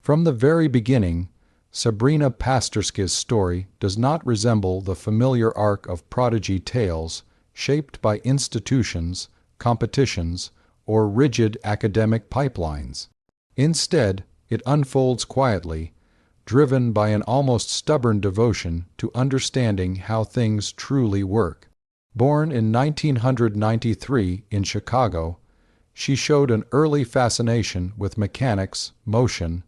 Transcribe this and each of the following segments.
From the very beginning, Sabrina Pasterski's story does not resemble the familiar arc of prodigy tales shaped by institutions, competitions, or rigid academic pipelines. Instead, it unfolds quietly, driven by an almost stubborn devotion to understanding how things truly work. Born in 1993 in Chicago, she showed an early fascination with mechanics, motion,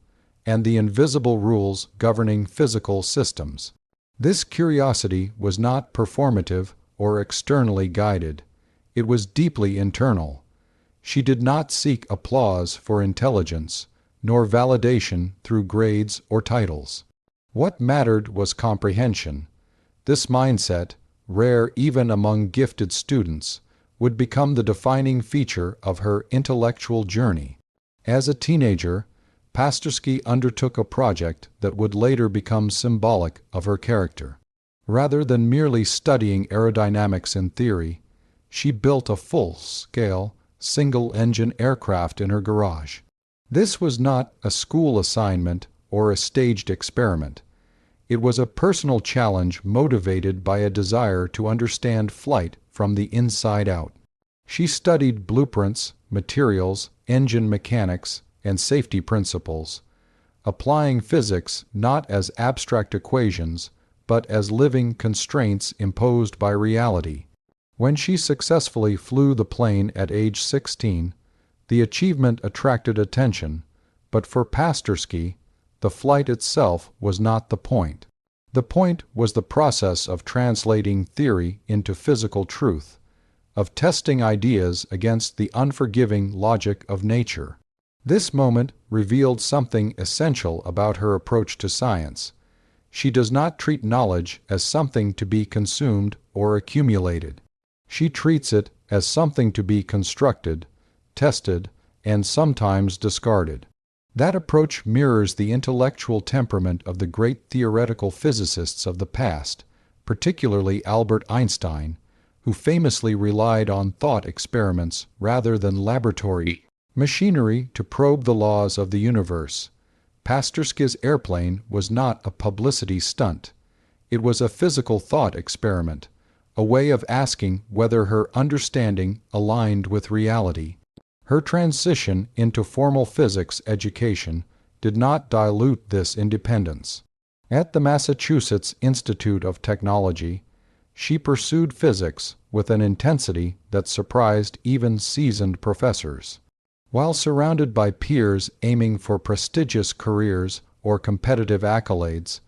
and the invisible rules governing physical systems. This curiosity was not performative or externally guided. It was deeply internal. She did not seek applause for intelligence, nor validation through grades or titles. What mattered was comprehension. This mindset, rare even among gifted students, would become the defining feature of her intellectual journey. As a teenager, Pasterski undertook a project that would later become symbolic of her character. Rather than merely studying aerodynamics in theory, she built a full-scale, single-engine aircraft in her garage. This was not a school assignment or a staged experiment. It was a personal challenge motivated by a desire to understand flight from the inside out. She studied blueprints, materials, engine mechanics, and safety principles, applying physics not as abstract equations, but as living constraints imposed by reality. When she successfully flew the plane at age 16, the achievement attracted attention, but for Pasterski, the flight itself was not the point. The point was the process of translating theory into physical truth, of testing ideas against the unforgiving logic of nature. This moment revealed something essential about her approach to science. She does not treat knowledge as something to be consumed or accumulated. She treats it as something to be constructed, tested, and sometimes discarded. That approach mirrors the intellectual temperament of the great theoretical physicists of the past, particularly Albert Einstein, who famously relied on thought experiments rather than laboratory machinery to probe the laws of the universe. Pasterski's airplane was not a publicity stunt. It was a physical thought experiment, a way of asking whether her understanding aligned with reality. Her transition into formal physics education did not dilute this independence. At the Massachusetts Institute of Technology, she pursued physics with an intensity that surprised even seasoned professors. While surrounded by peers aiming for prestigious careers or competitive accolades,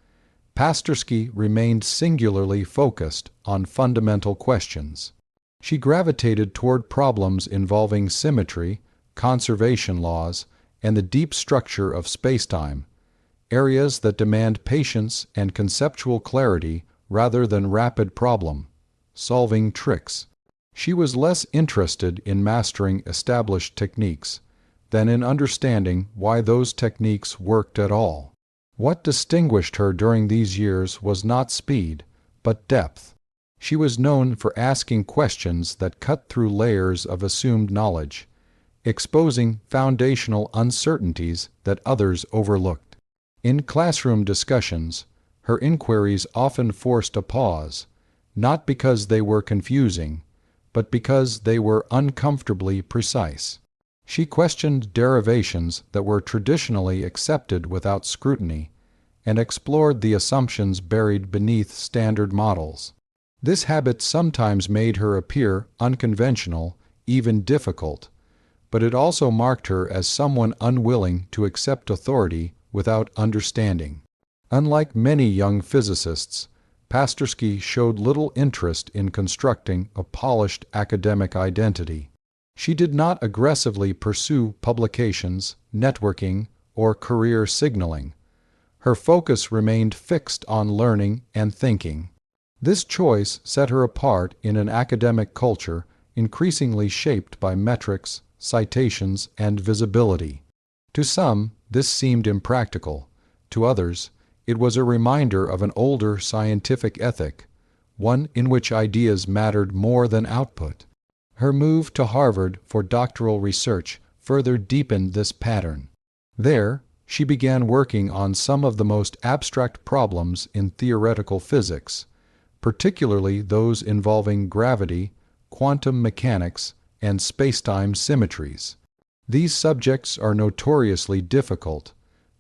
Pasterski remained singularly focused on fundamental questions. She gravitated toward problems involving symmetry, conservation laws, and the deep structure of spacetime, areas that demand patience and conceptual clarity rather than rapid problem-solving tricks. She was less interested in mastering established techniques than in understanding why those techniques worked at all. What distinguished her during these years was not speed, but depth. She was known for asking questions that cut through layers of assumed knowledge, exposing foundational uncertainties that others overlooked. In classroom discussions, her inquiries often forced a pause, not because they were confusing, but because they were uncomfortably precise. She questioned derivations that were traditionally accepted without scrutiny, and explored the assumptions buried beneath standard models. This habit sometimes made her appear unconventional, even difficult, but it also marked her as someone unwilling to accept authority without understanding. Unlike many young physicists, Pasterski showed little interest in constructing a polished academic identity. She did not aggressively pursue publications, networking, or career signaling. Her focus remained fixed on learning and thinking. This choice set her apart in an academic culture increasingly shaped by metrics, citations, and visibility. To some, this seemed impractical. To others, it was a reminder of an older scientific ethic, one in which ideas mattered more than output. Her move to Harvard for doctoral research further deepened this pattern. There, she began working on some of the most abstract problems in theoretical physics, particularly those involving gravity, quantum mechanics, and spacetime symmetries. These subjects are notoriously difficult,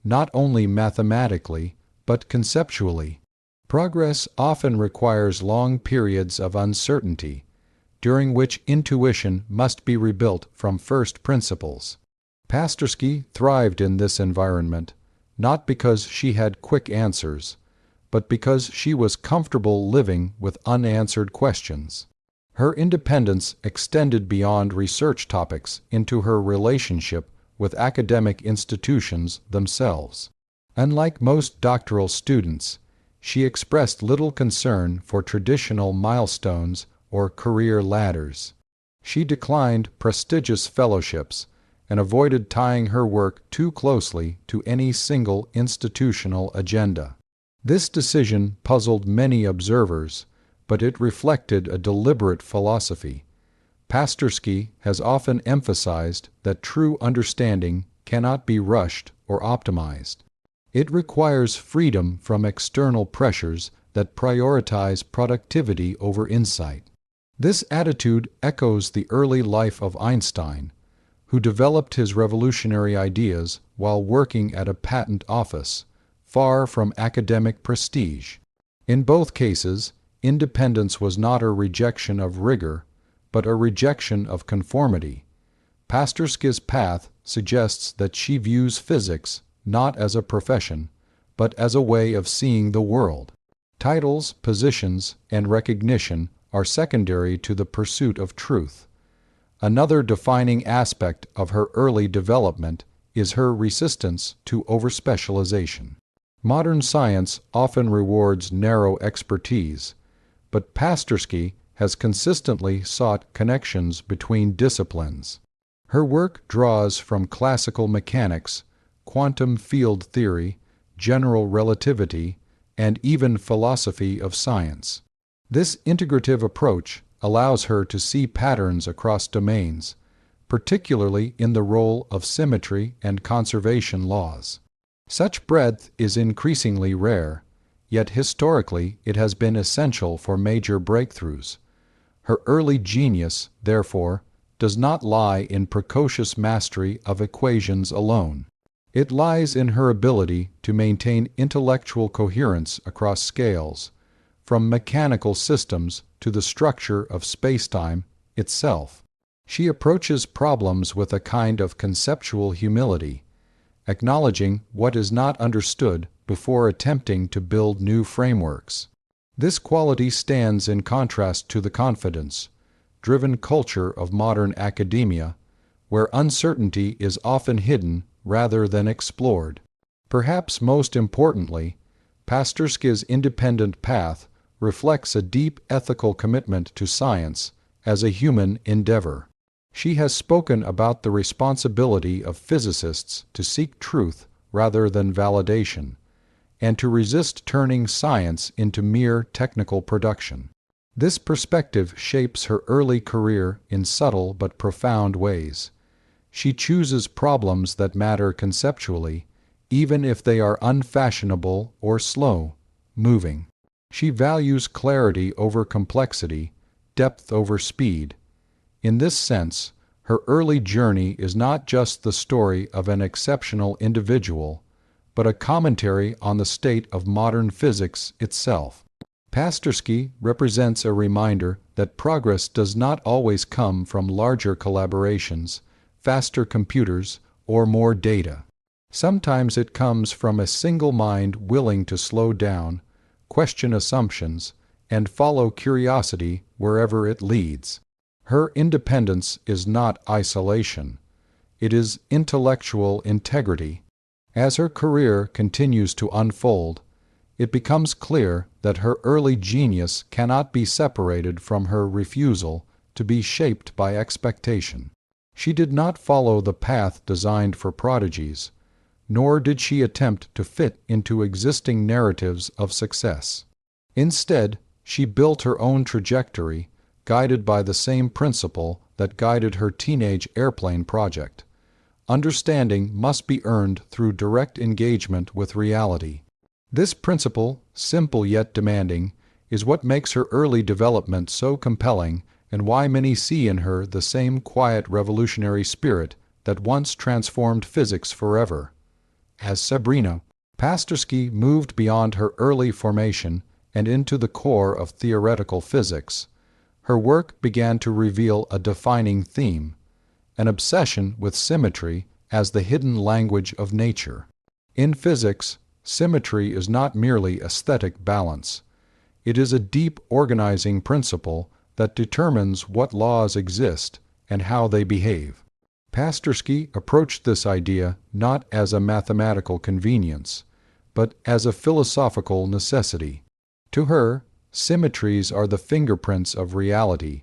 not only mathematically, but conceptually. Progress often requires long periods of uncertainty, during which intuition must be rebuilt from first principles. Pasterski thrived in this environment, not because she had quick answers, but because she was comfortable living with unanswered questions. Her independence extended beyond research topics into her relationship with academic institutions themselves. Unlike most doctoral students, she expressed little concern for traditional milestones or career ladders. She declined prestigious fellowships and avoided tying her work too closely to any single institutional agenda. This decision puzzled many observers, but it reflected a deliberate philosophy. Pasterski has often emphasized that true understanding cannot be rushed or optimized. It requires freedom from external pressures that prioritize productivity over insight. This attitude echoes the early life of Einstein, who developed his revolutionary ideas while working at a patent office, far from academic prestige. In both cases, independence was not a rejection of rigor, but a rejection of conformity. Pasterski's path suggests that she views physics not as a profession, but as a way of seeing the world. Titles, positions, and recognition are secondary to the pursuit of truth. Another defining aspect of her early development is her resistance to overspecialization. Modern science often rewards narrow expertise, but Pasterski has consistently sought connections between disciplines. Her work draws from classical mechanics, quantum field theory, general relativity, and even philosophy of science. This integrative approach allows her to see patterns across domains, particularly in the role of symmetry and conservation laws. Such breadth is increasingly rare, yet historically it has been essential for major breakthroughs. Her early genius, therefore, does not lie in precocious mastery of equations alone. It lies in her ability to maintain intellectual coherence across scales, from mechanical systems to the structure of spacetime itself. She approaches problems with a kind of conceptual humility, acknowledging what is not understood before attempting to build new frameworks. This quality stands in contrast to the confidence-driven culture of modern academia, where uncertainty is often hidden rather than explored. Perhaps most importantly, Pasterski's independent path reflects a deep ethical commitment to science as a human endeavor. She has spoken about the responsibility of physicists to seek truth rather than validation, and to resist turning science into mere technical production. This perspective shapes her early career in subtle but profound ways. She chooses problems that matter conceptually, even if they are unfashionable or slow-moving. She values clarity over complexity, depth over speed. In this sense, her early journey is not just the story of an exceptional individual, but a commentary on the state of modern physics itself. Pasterski represents a reminder that progress does not always come from larger collaborations, faster computers, or more data. Sometimes it comes from a single mind willing to slow down, question assumptions, and follow curiosity wherever it leads. Her independence is not isolation. It is intellectual integrity. As her career continues to unfold, it becomes clear that her early genius cannot be separated from her refusal to be shaped by expectation. She did not follow the path designed for prodigies, nor did she attempt to fit into existing narratives of success. Instead, she built her own trajectory, guided by the same principle that guided her teenage airplane project: understanding must be earned through direct engagement with reality. This principle, simple yet demanding, is what makes her early development so compelling and why many see in her the same quiet revolutionary spirit that once transformed physics forever. As Sabrina Pasterski moved beyond her early formation and into the core of theoretical physics, her work began to reveal a defining theme: an obsession with symmetry as the hidden language of nature. In physics, symmetry is not merely aesthetic balance. It is a deep organizing principle that determines what laws exist and how they behave. Pasterski approached this idea not as a mathematical convenience, but as a philosophical necessity. To her, symmetries are the fingerprints of reality,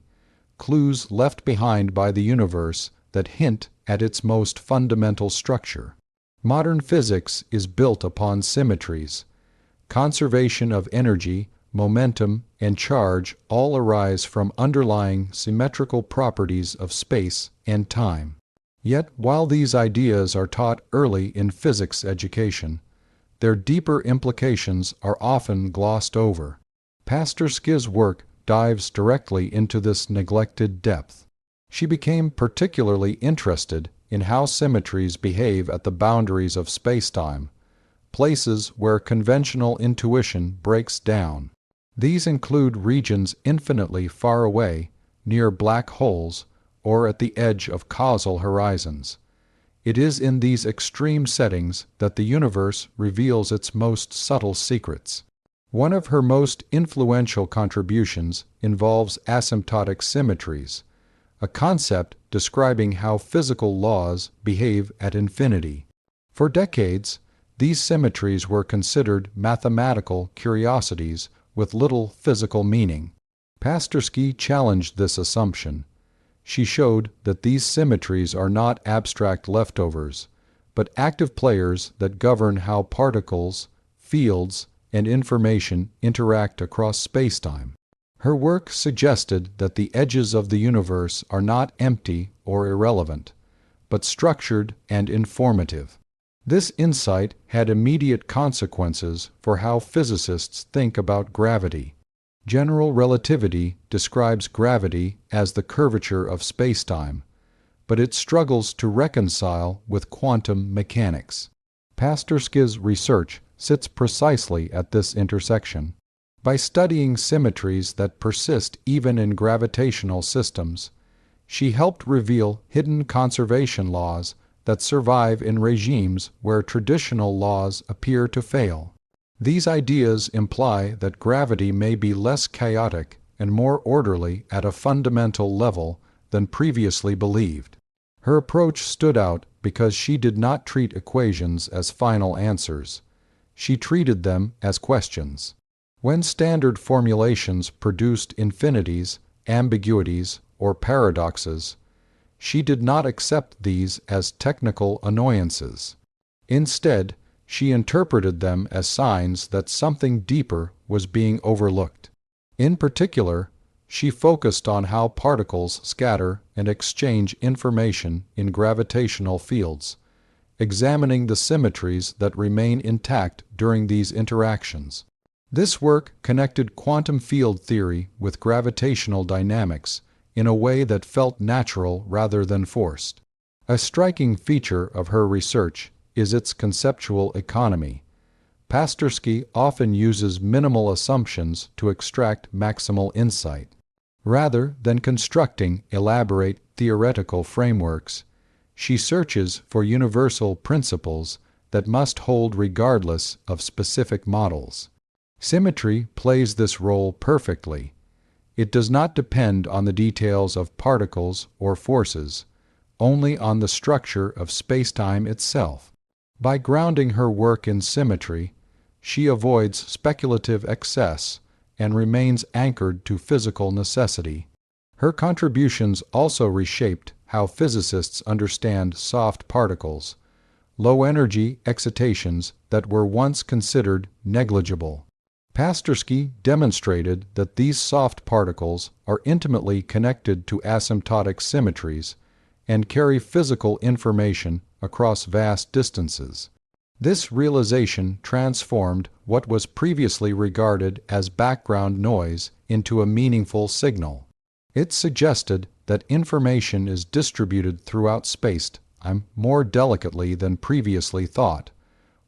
clues left behind by the universe that hint at its most fundamental structure. Modern physics is built upon symmetries. Conservation of energy, momentum, and charge all arise from underlying symmetrical properties of space and time. Yet, while these ideas are taught early in physics education, their deeper implications are often glossed over. Pasterski's work dives directly into this neglected depth. She became particularly interested in how symmetries behave at the boundaries of spacetime, places where conventional intuition breaks down. These include regions infinitely far away, near black holes, or at the edge of causal horizons. It is in these extreme settings that the universe reveals its most subtle secrets. One of her most influential contributions involves asymptotic symmetries, a concept describing how physical laws behave at infinity. For decades, these symmetries were considered mathematical curiosities with little physical meaning. Pasterski challenged this assumption. She showed that these symmetries are not abstract leftovers, but active players that govern how particles, fields, and information interact across spacetime. Her work suggested that the edges of the universe are not empty or irrelevant, but structured and informative. This insight had immediate consequences for how physicists think about gravity. General relativity describes gravity as the curvature of spacetime, but it struggles to reconcile with quantum mechanics. Pasterski's research sits precisely at this intersection. By studying symmetries that persist even in gravitational systems, she helped reveal hidden conservation laws that survive in regimes where traditional laws appear to fail. These ideas imply that gravity may be less chaotic and more orderly at a fundamental level than previously believed. Her approach stood out because she did not treat equations as final answers. She treated them as questions. When standard formulations produced infinities, ambiguities, or paradoxes, she did not accept these as technical annoyances. Instead, she interpreted them as signs that something deeper was being overlooked. In particular, she focused on how particles scatter and exchange information in gravitational fields, examining the symmetries that remain intact during these interactions. This work connected quantum field theory with gravitational dynamics in a way that felt natural rather than forced. A striking feature of her research is its conceptual economy. Pasterski often uses minimal assumptions to extract maximal insight. Rather than constructing elaborate theoretical frameworks, she searches for universal principles that must hold regardless of specific models. Symmetry plays this role perfectly. It does not depend on the details of particles or forces, only on the structure of spacetime itself. By grounding her work in symmetry, she avoids speculative excess and remains anchored to physical necessity. Her contributions also reshaped how physicists understand soft particles, low-energy excitations that were once considered negligible. Pasterski demonstrated that these soft particles are intimately connected to asymptotic symmetries and carry physical information across vast distances. This realization transformed what was previously regarded as background noise into a meaningful signal. It suggested that information is distributed throughout space-time more delicately than previously thought,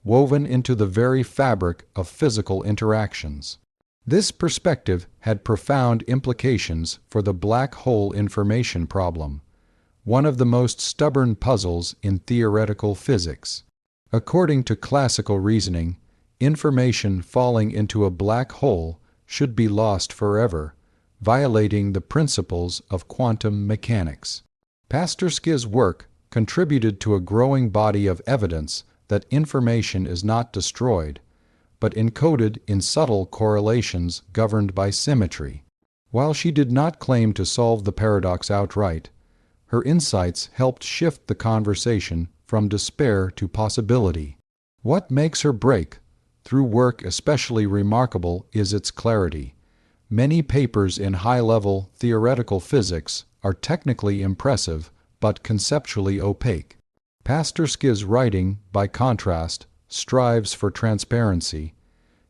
woven into the very fabric of physical interactions. This perspective had profound implications for the black hole information problem, one of the most stubborn puzzles in theoretical physics. According to classical reasoning, information falling into a black hole should be lost forever, violating the principles of quantum mechanics. Pasterski's work contributed to a growing body of evidence that information is not destroyed, but encoded in subtle correlations governed by symmetry. While she did not claim to solve the paradox outright, her insights helped shift the conversation from despair to possibility. What makes her breakthrough work especially remarkable is its clarity. Many papers in high-level theoretical physics are technically impressive but conceptually opaque. Pasterski's writing, by contrast, strives for transparency.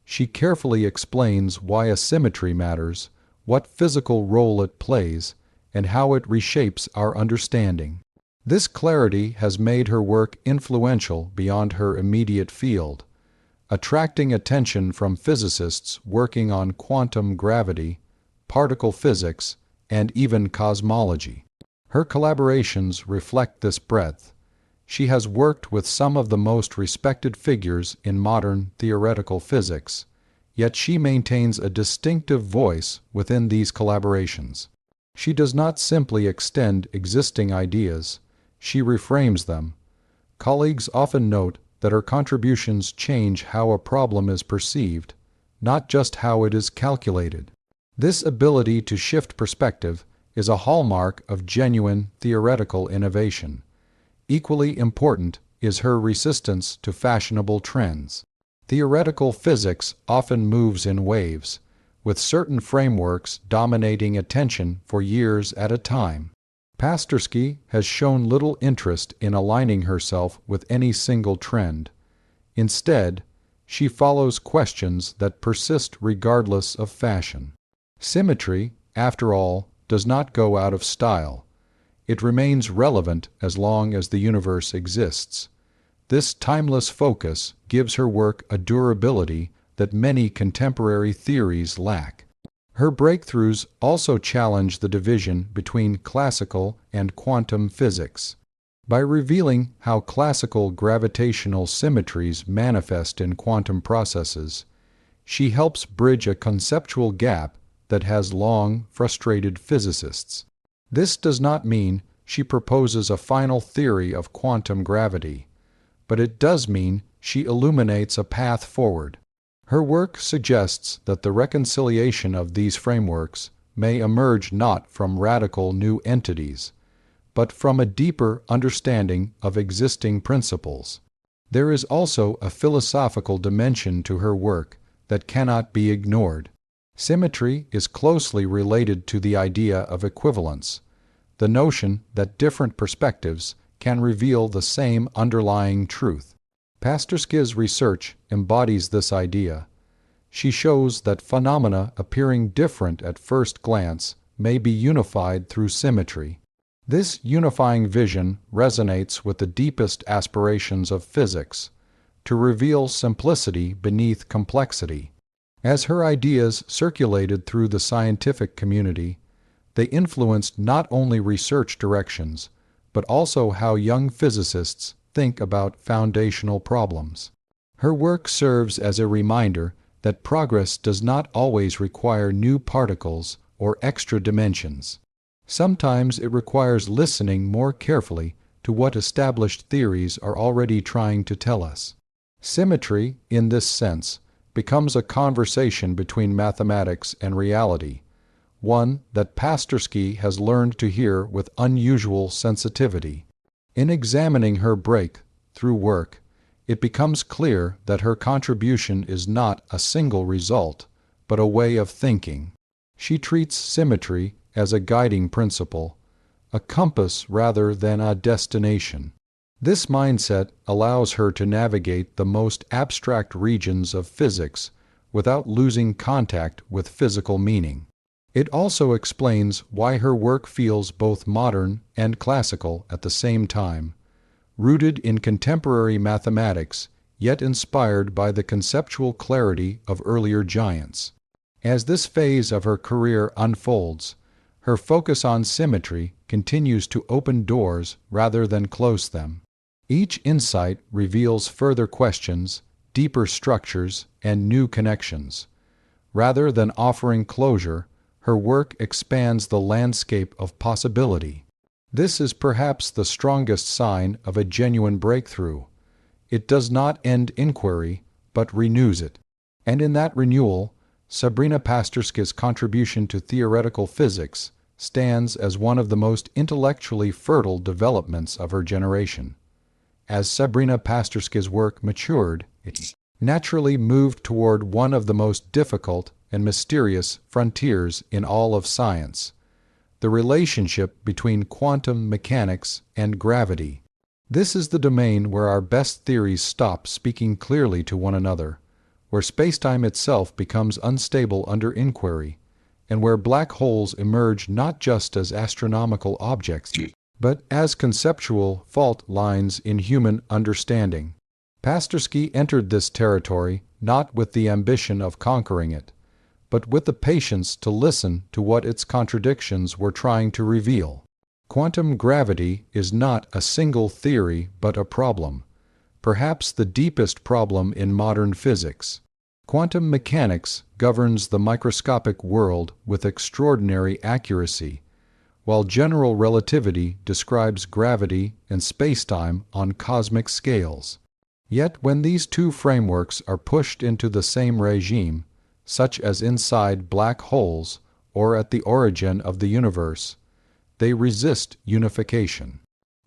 She carefully explains why a symmetry matters, what physical role it plays, and how it reshapes our understanding. This clarity has made her work influential beyond her immediate field, attracting attention from physicists working on quantum gravity, particle physics, and even cosmology. Her collaborations reflect this breadth. She has worked with some of the most respected figures in modern theoretical physics, yet she maintains a distinctive voice within these collaborations. She does not simply extend existing ideas, she reframes them. Colleagues often note that her contributions change how a problem is perceived, not just how it is calculated. This ability to shift perspective is a hallmark of genuine theoretical innovation. Equally important is her resistance to fashionable trends. Theoretical physics often moves in waves, with certain frameworks dominating attention for years at a time. Pasterski has shown little interest in aligning herself with any single trend. Instead, she follows questions that persist regardless of fashion. Symmetry, after all, does not go out of style. It remains relevant as long as the universe exists. This timeless focus gives her work a durability that many contemporary theories lack. Her breakthroughs also challenge the division between classical and quantum physics. By revealing how classical gravitational symmetries manifest in quantum processes, she helps bridge a conceptual gap that has long frustrated physicists. This does not mean she proposes a final theory of quantum gravity, but it does mean she illuminates a path forward. Her work suggests that the reconciliation of these frameworks may emerge not from radical new entities, but from a deeper understanding of existing principles. There is also a philosophical dimension to her work that cannot be ignored. Symmetry is closely related to the idea of equivalence, the notion that different perspectives can reveal the same underlying truth. Pasterski's research embodies this idea. She shows that phenomena appearing different at first glance may be unified through symmetry. This unifying vision resonates with the deepest aspirations of physics, to reveal simplicity beneath complexity. As her ideas circulated through the scientific community, they influenced not only research directions, but also how young physicists think about foundational problems. Her work serves as a reminder that progress does not always require new particles or extra dimensions. Sometimes it requires listening more carefully to what established theories are already trying to tell us. Symmetry, in this sense, becomes a conversation between mathematics and reality, one that Pasterski has learned to hear with unusual sensitivity. In examining her breakthrough work, it becomes clear that her contribution is not a single result, but a way of thinking. She treats symmetry as a guiding principle, a compass rather than a destination. This mindset allows her to navigate the most abstract regions of physics without losing contact with physical meaning. It also explains why her work feels both modern and classical at the same time, rooted in contemporary mathematics, yet inspired by the conceptual clarity of earlier giants. As this phase of her career unfolds, her focus on symmetry continues to open doors rather than close them. Each insight reveals further questions, deeper structures, and new connections. Rather than offering closure, her work expands the landscape of possibility. This is perhaps the strongest sign of a genuine breakthrough. It does not end inquiry, but renews it. And in that renewal, Sabrina Pasterski's contribution to theoretical physics stands as one of the most intellectually fertile developments of her generation. As Sabrina Pasterski's work matured, it naturally moved toward one of the most difficult and mysterious frontiers in all of science: the relationship between quantum mechanics and gravity. This is the domain where our best theories stop speaking clearly to one another, where spacetime itself becomes unstable under inquiry, and where black holes emerge not just as astronomical objects, but as conceptual fault lines in human understanding. Pasterski entered this territory not with the ambition of conquering it, but with the patience to listen to what its contradictions were trying to reveal. Quantum gravity is not a single theory but a problem, perhaps the deepest problem in modern physics. Quantum mechanics governs the microscopic world with extraordinary accuracy, while general relativity describes gravity and spacetime on cosmic scales. Yet when these two frameworks are pushed into the same regime, such as inside black holes or at the origin of the universe, they resist unification.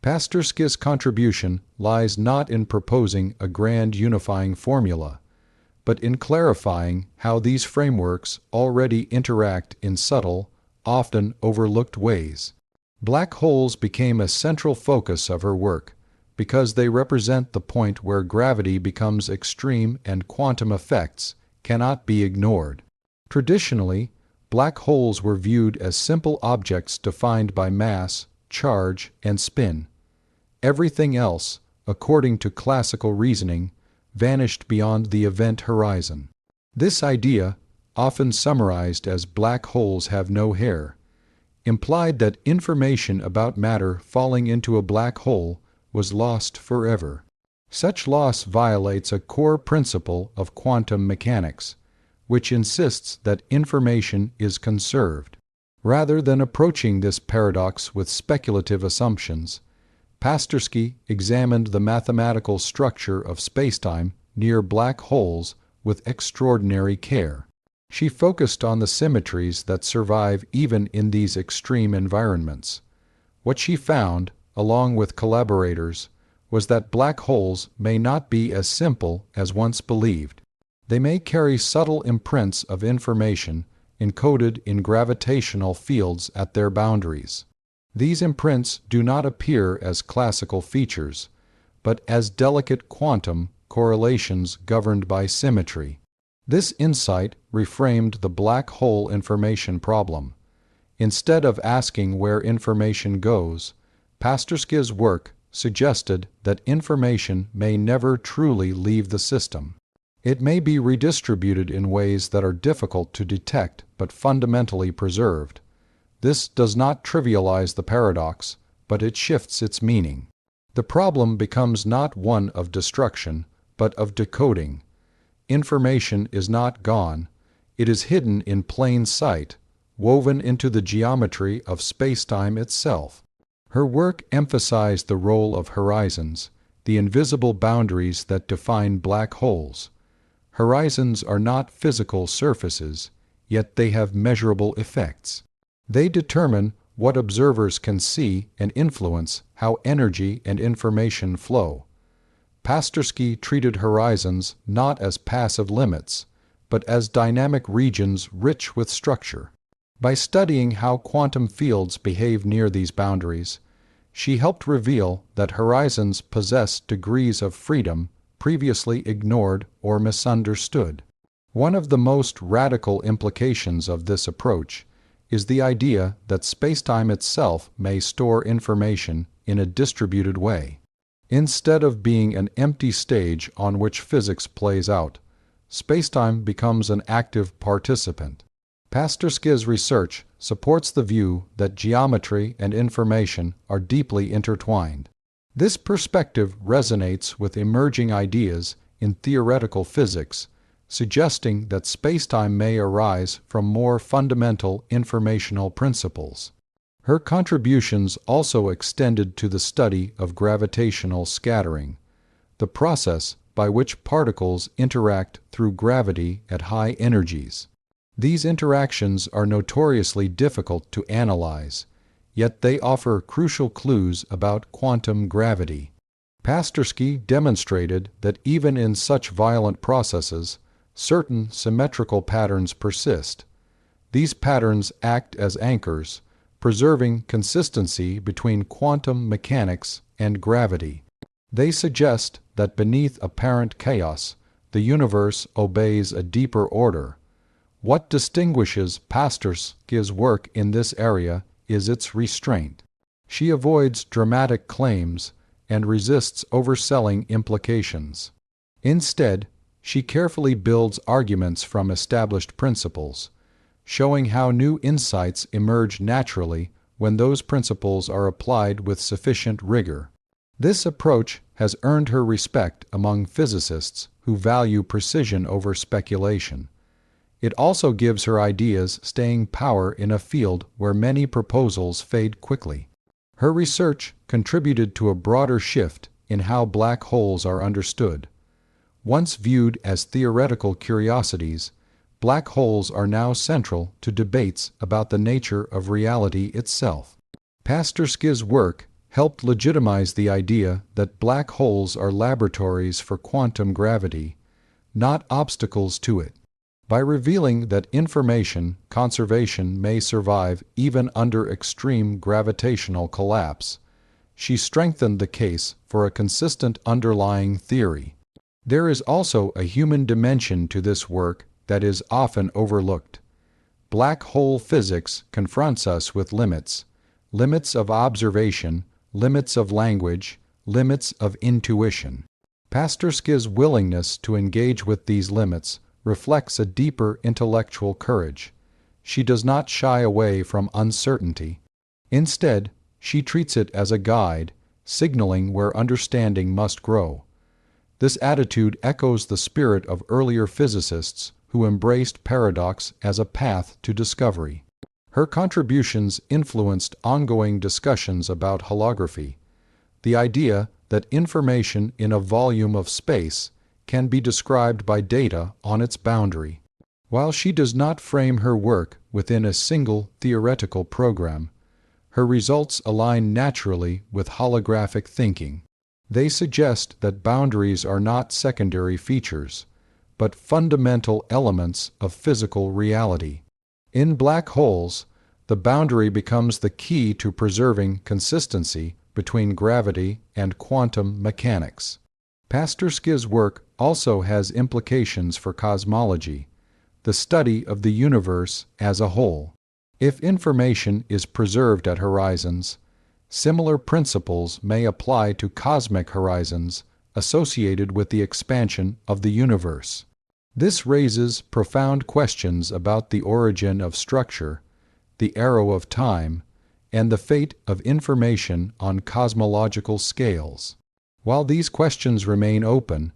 Pasterski's contribution lies not in proposing a grand unifying formula, but in clarifying how these frameworks already interact in subtle, often overlooked ways. Black holes became a central focus of her work because they represent the point where gravity becomes extreme and quantum effects cannot be ignored. Traditionally, black holes were viewed as simple objects defined by mass, charge, and spin. Everything else, according to classical reasoning, vanished beyond the event horizon. This idea, often summarized as black holes have no hair, implied that information about matter falling into a black hole was lost forever. Such loss violates a core principle of quantum mechanics, which insists that information is conserved. Rather than approaching this paradox with speculative assumptions, Pasterski examined the mathematical structure of spacetime near black holes with extraordinary care. She focused on the symmetries that survive even in these extreme environments. What she found, along with collaborators, was that black holes may not be as simple as once believed. They may carry subtle imprints of information encoded in gravitational fields at their boundaries. These imprints do not appear as classical features, but as delicate quantum correlations governed by symmetry. This insight reframed the black hole information problem. Instead of asking where information goes, Pasterski's work suggested that information may never truly leave the system. It may be redistributed in ways that are difficult to detect but fundamentally preserved. This does not trivialize the paradox, but it shifts its meaning. The problem becomes not one of destruction, but of decoding. Information is not gone, it is hidden in plain sight, woven into the geometry of spacetime itself. Her work emphasized the role of horizons, the invisible boundaries that define black holes. Horizons are not physical surfaces, yet they have measurable effects. They determine what observers can see and influence how energy and information flow. Pasterski treated horizons not as passive limits, but as dynamic regions rich with structure. By studying how quantum fields behave near these boundaries, She helped reveal that horizons possess degrees of freedom previously ignored or misunderstood. One of the most radical implications of this approach is the idea that spacetime itself may store information in a distributed way. Instead of being an empty stage on which physics plays out, spacetime becomes an active participant. Pasterski's research supports the view that geometry and information are deeply intertwined. This perspective resonates with emerging ideas in theoretical physics, suggesting that spacetime may arise from more fundamental informational principles. Her contributions also extended to the study of gravitational scattering, the process by which particles interact through gravity at high energies. These interactions are notoriously difficult to analyze, yet they offer crucial clues about quantum gravity. Pasterski demonstrated that even in such violent processes, certain symmetrical patterns persist. These patterns act as anchors, preserving consistency between quantum mechanics and gravity. They suggest that beneath apparent chaos, the universe obeys a deeper order. What distinguishes Pasterski's work in this area is its restraint. She avoids dramatic claims and resists overselling implications. Instead, she carefully builds arguments from established principles, showing how new insights emerge naturally when those principles are applied with sufficient rigor. This approach has earned her respect among physicists who value precision over speculation. It also gives her ideas staying power in a field where many proposals fade quickly. Her research contributed to a broader shift in how black holes are understood. Once viewed as theoretical curiosities, black holes are now central to debates about the nature of reality itself. Pasterski's work helped legitimize the idea that black holes are laboratories for quantum gravity, not obstacles to it. By revealing that information conservation may survive even under extreme gravitational collapse, she strengthened the case for a consistent underlying theory. There is also a human dimension to this work that is often overlooked. Black hole physics confronts us with limits of observation, limits of language, limits of intuition. Pasterski's willingness to engage with these limits reflects a deeper intellectual courage. She does not shy away from uncertainty. Instead, she treats it as a guide, signaling where understanding must grow. This attitude echoes the spirit of earlier physicists who embraced paradox as a path to discovery. Her contributions influenced ongoing discussions about holography, the idea that information in a volume of space can be described by data on its boundary. While she does not frame her work within a single theoretical program, her results align naturally with holographic thinking. They suggest that boundaries are not secondary features, but fundamental elements of physical reality. In black holes, the boundary becomes the key to preserving consistency between gravity and quantum mechanics. Pasterski's work also has implications for cosmology, the study of the universe as a whole. If information is preserved at horizons, similar principles may apply to cosmic horizons associated with the expansion of the universe. This raises profound questions about the origin of structure, the arrow of time, and the fate of information on cosmological scales. While these questions remain open,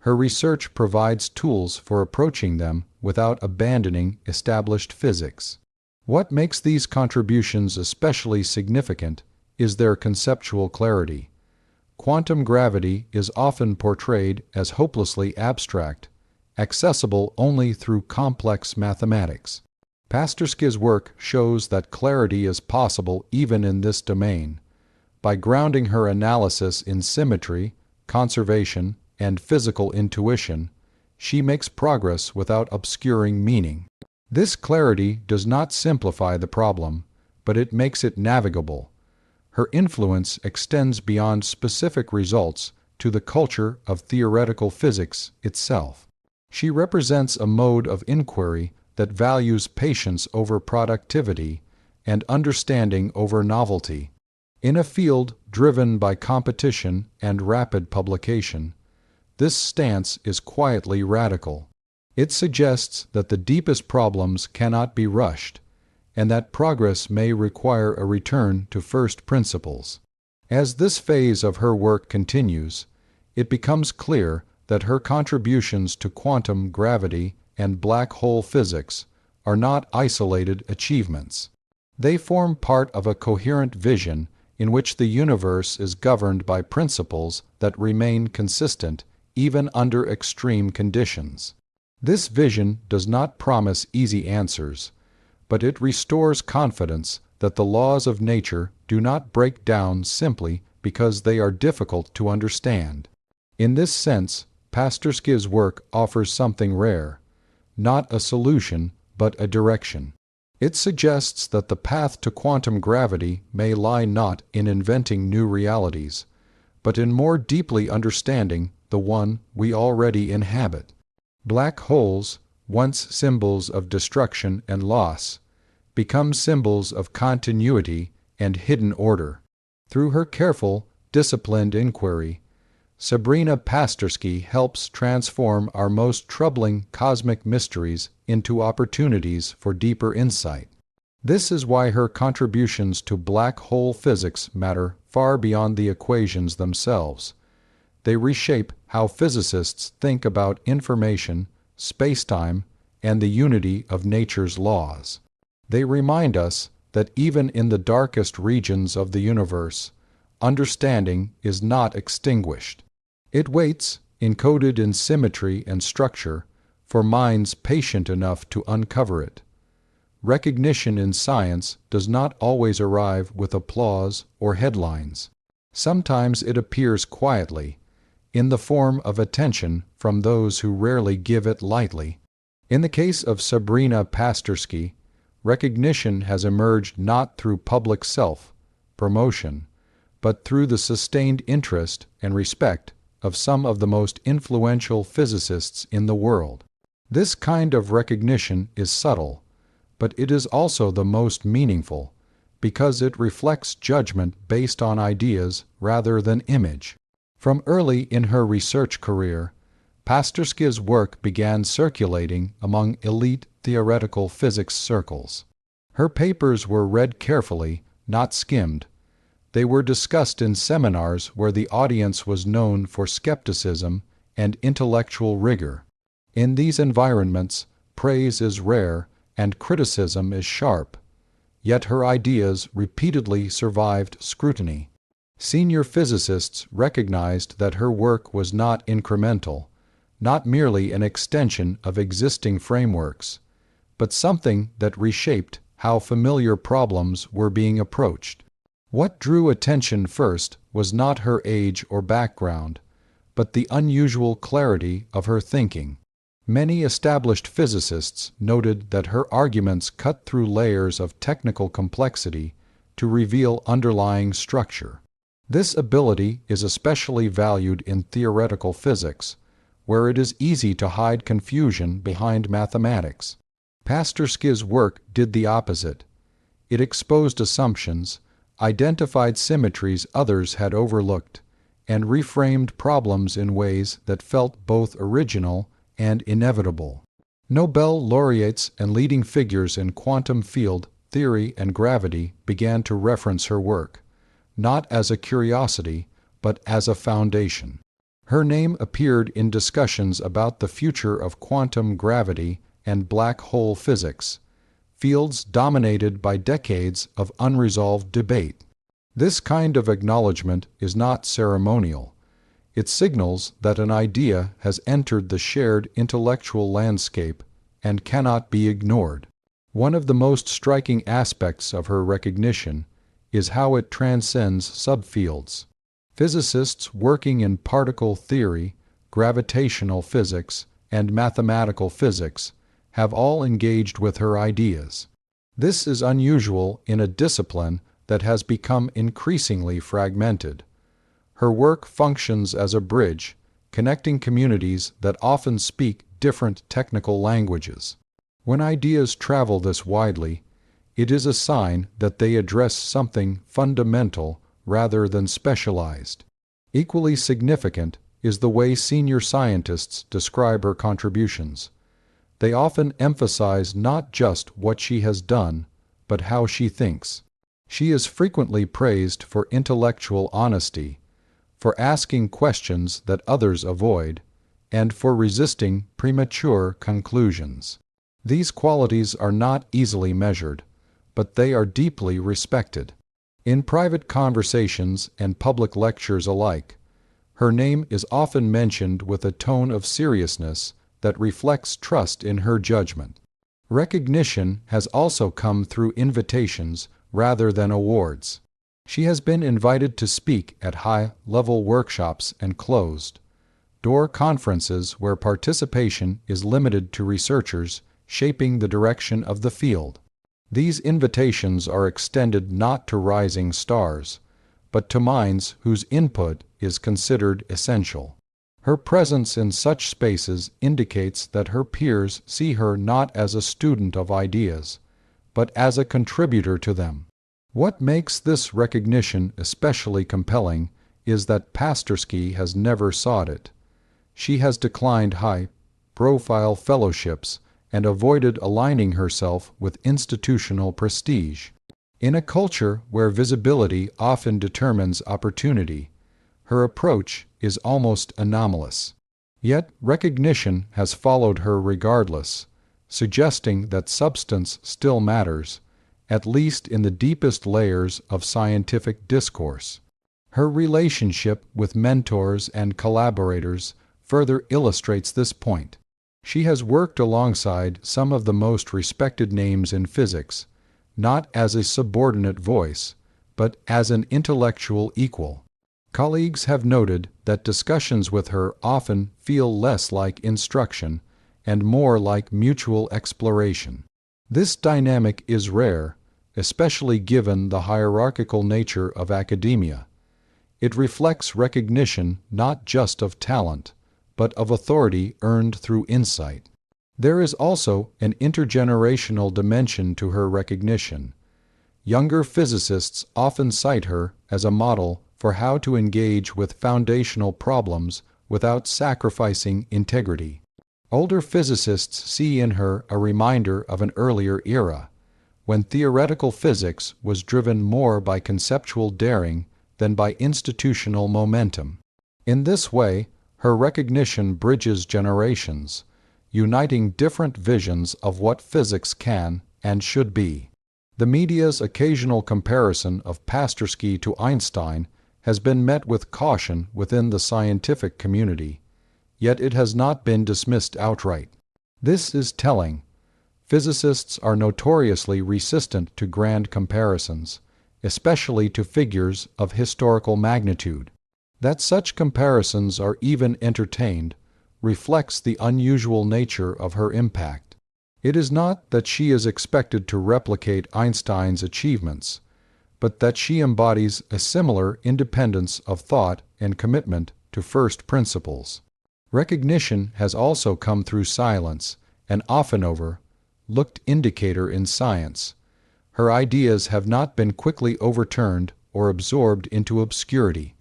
her research provides tools for approaching them without abandoning established physics. What makes these contributions especially significant is their conceptual clarity. Quantum gravity is often portrayed as hopelessly abstract, accessible only through complex mathematics. Pasterski's work shows that clarity is possible even in this domain. By grounding her analysis in symmetry, conservation, and physical intuition, she makes progress without obscuring meaning. This clarity does not simplify the problem, but it makes it navigable. her influence extends beyond specific results to the culture of theoretical physics itself. She represents a mode of inquiry that values patience over productivity and understanding over novelty. In a field driven by competition and rapid publication, this stance is quietly radical. It suggests that the deepest problems cannot be rushed, and that progress may require a return to first principles. As this phase of her work continues, it becomes clear that her contributions to quantum gravity and black hole physics are not isolated achievements. They form part of a coherent vision in which the universe is governed by principles that remain consistent even under extreme conditions. This vision does not promise easy answers, but it restores confidence that the laws of nature do not break down simply because they are difficult to understand. In this sense, Pasterski's work offers something rare, not a solution, but a direction. It suggests that the path to quantum gravity may lie not in inventing new realities, but in more deeply understanding the one we already inhabit. Black holes, once symbols of destruction and loss, become symbols of continuity and hidden order. Through her careful, disciplined inquiry, Sabrina Pasterski helps transform our most troubling cosmic mysteries into opportunities for deeper insight. This is why her contributions to black hole physics matter far beyond the equations themselves. They reshape how physicists think about information, space-time, and the unity of nature's laws. They remind us that even in the darkest regions of the universe, understanding is not extinguished. It waits, encoded in symmetry and structure, for minds patient enough to uncover it. Recognition in science does not always arrive with applause or headlines. Sometimes it appears quietly, in the form of attention from those who rarely give it lightly. In the case of Sabrina Pasterski, recognition has emerged not through public self-promotion, but through the sustained interest and respect of some of the most influential physicists in the world. This kind of recognition is subtle, but it is also the most meaningful, because it reflects judgment based on ideas rather than image. From early in her research career, Pasterski's work began circulating among elite theoretical physics circles. Her papers were read carefully, not skimmed. They were discussed in seminars where the audience was known for skepticism and intellectual rigor. In these environments, praise is rare and criticism is sharp. Yet her ideas repeatedly survived scrutiny. Senior physicists recognized that her work was not incremental, not merely an extension of existing frameworks, but something that reshaped how familiar problems were being approached. What drew attention first was not her age or background, but the unusual clarity of her thinking. Many established physicists noted that her arguments cut through layers of technical complexity to reveal underlying structure. This ability is especially valued in theoretical physics, where it is easy to hide confusion behind mathematics. Pasterski's work did the opposite. It exposed assumptions, identified symmetries others had overlooked, and reframed problems in ways that felt both original and inevitable. Nobel laureates and leading figures in quantum field theory and gravity began to reference her work, not as a curiosity, but as a foundation. Her name appeared in discussions about the future of quantum gravity and black hole physics, fields dominated by decades of unresolved debate. This kind of acknowledgement is not ceremonial. It signals that an idea has entered the shared intellectual landscape and cannot be ignored. One of the most striking aspects of her recognition is how it transcends subfields. Physicists working in particle theory, gravitational physics, and mathematical physics have all engaged with her ideas. This is unusual in a discipline that has become increasingly fragmented. Her work functions as a bridge, connecting communities that often speak different technical languages. When ideas travel this widely, it is a sign that they address something fundamental rather than specialized. Equally significant is the way senior scientists describe her contributions. They often emphasize not just what she has done, but how she thinks. She is frequently praised for intellectual honesty, for asking questions that others avoid, and for resisting premature conclusions. These qualities are not easily measured, but they are deeply respected. In private conversations and public lectures alike, her name is often mentioned with a tone of seriousness that reflects trust in her judgment. Recognition has also come through invitations rather than awards. She has been invited to speak at high-level workshops and closed-door conferences where participation is limited to researchers shaping the direction of the field. These invitations are extended not to rising stars, but to minds whose input is considered essential. Her presence in such spaces indicates that her peers see her not as a student of ideas, but as a contributor to them. What makes this recognition especially compelling is that Pasterski has never sought it. She has declined high-profile fellowships and avoided aligning herself with institutional prestige. In a culture where visibility often determines opportunity, her approach is almost anomalous. Yet recognition has followed her regardless, suggesting that substance still matters, at least in the deepest layers of scientific discourse. Her relationship with mentors and collaborators further illustrates this point. She has worked alongside some of the most respected names in physics, not as a subordinate voice, but as an intellectual equal. Colleagues have noted that discussions with her often feel less like instruction and more like mutual exploration. This dynamic is rare, especially given the hierarchical nature of academia. It reflects recognition not just of talent, but of authority earned through insight. There is also an intergenerational dimension to her recognition. Younger physicists often cite her as a model for how to engage with foundational problems without sacrificing integrity. Older physicists see in her a reminder of an earlier era, when theoretical physics was driven more by conceptual daring than by institutional momentum. In this way, her recognition bridges generations, uniting different visions of what physics can and should be. The media's occasional comparison of Pasterski to Einstein has been met with caution within the scientific community, yet it has not been dismissed outright. This is telling. Physicists are notoriously resistant to grand comparisons, especially to figures of historical magnitude. That such comparisons are even entertained reflects the unusual nature of her impact. It is not that she is expected to replicate Einstein's achievements, but that she embodies a similar independence of thought and commitment to first principles. Recognition has also come through silence, an often overlooked indicator in science. Her ideas have not been quickly overturned or absorbed into obscurity.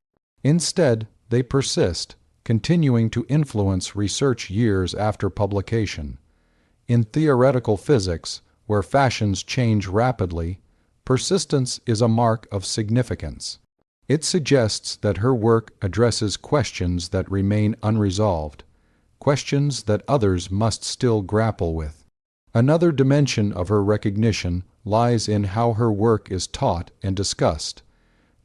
Instead, they persist, continuing to influence research years after publication. In theoretical physics, where fashions change rapidly, persistence is a mark of significance. It suggests that her work addresses questions that remain unresolved, questions that others must still grapple with. Another dimension of her recognition lies in how her work is taught and discussed.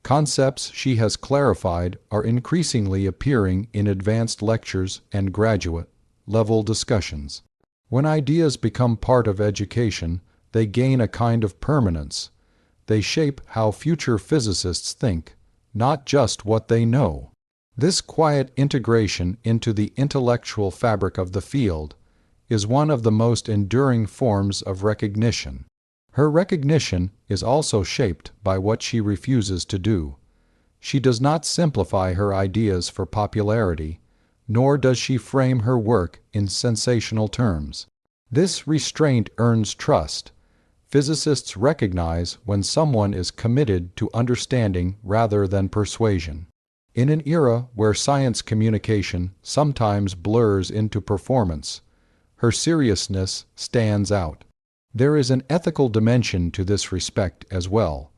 Concepts she has clarified are increasingly appearing in advanced lectures and graduate-level discussions. When ideas become part of education, they gain a kind of permanence. They shape how future physicists think, not just what they know. This quiet integration into the intellectual fabric of the field is one of the most enduring forms of recognition. Her recognition is also shaped by what she refuses to do. She does not simplify her ideas for popularity, nor does she frame her work in sensational terms. This restraint earns trust. Physicists recognize when someone is committed to understanding rather than persuasion. In an era where science communication sometimes blurs into performance, her seriousness stands out. There is an ethical dimension to this respect as well.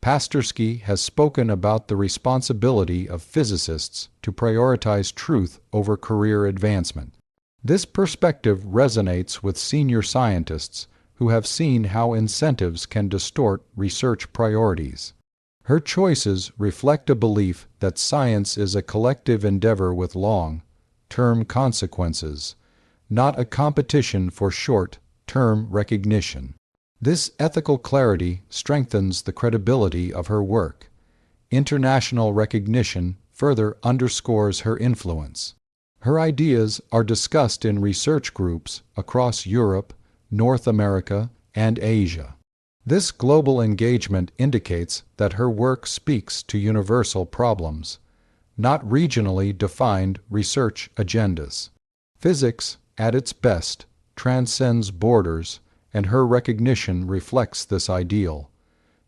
Pasterski has spoken about the responsibility of physicists to prioritize truth over career advancement. This perspective resonates with senior scientists who have seen how incentives can distort research priorities. Her choices reflect a belief that science is a collective endeavor with long-term consequences, not a competition for short-term recognition. This ethical clarity strengthens the credibility of her work. International recognition further underscores her influence. Her ideas are discussed in research groups across Europe, North America, and Asia. This global engagement indicates that her work speaks to universal problems, not regionally defined research agendas. Physics, at its best, transcends borders, and her recognition reflects this ideal.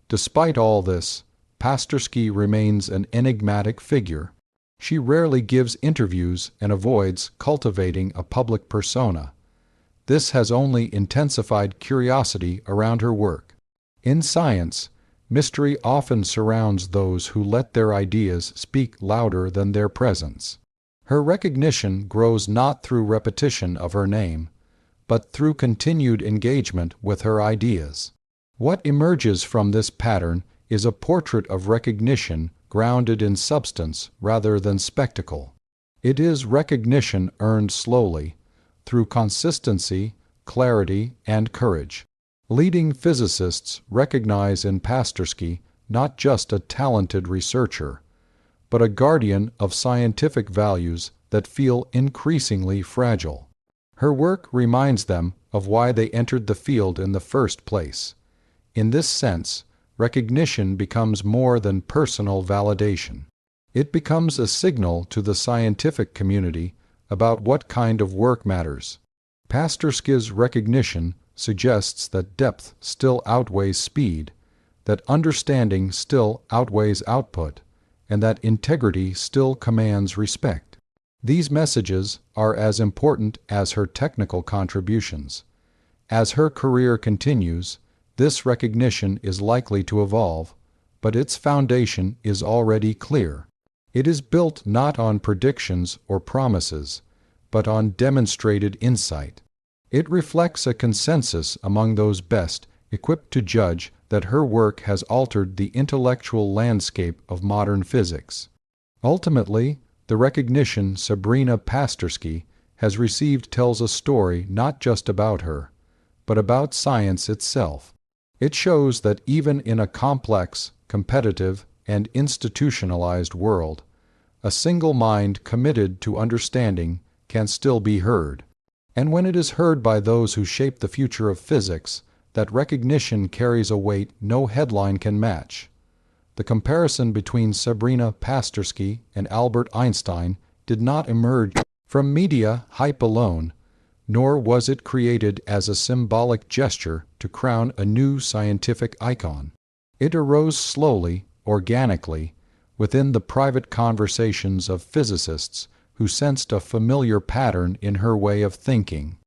Despite all this, Pasterski remains an enigmatic figure. She rarely gives interviews and avoids cultivating a public persona. This has only intensified curiosity around her work. In science, mystery often surrounds those who let their ideas speak louder than their presence. Her recognition grows not through repetition of her name, but through continued engagement with her ideas. What emerges from this pattern is a portrait of recognition grounded in substance rather than spectacle. It is recognition earned slowly, through consistency, clarity, and courage. Leading physicists recognize in Pasterski not just a talented researcher, but a guardian of scientific values that feel increasingly fragile. Her work reminds them of why they entered the field in the first place. In this sense, recognition becomes more than personal validation. It becomes a signal to the scientific community about what kind of work matters. Pasterski's recognition suggests that depth still outweighs speed, that understanding still outweighs output, and that integrity still commands respect. These messages are as important as her technical contributions. As her career continues, this recognition is likely to evolve, but its foundation is already clear. It is built not on predictions or promises, but on demonstrated insight. It reflects a consensus among those best equipped to judge that her work has altered the intellectual landscape of modern physics. Ultimately, the recognition Sabrina Pasterski has received tells a story not just about her, but about science itself. It shows that even in a complex, competitive, and institutionalized world, a single mind committed to understanding can still be heard. And when it is heard by those who shape the future of physics, that recognition carries a weight no headline can match. The comparison between Sabrina Pasterski and Albert Einstein did not emerge from media hype alone, nor was it created as a symbolic gesture to crown a new scientific icon. It arose slowly, organically, within the private conversations of physicists who sensed a familiar pattern in her way of thinking.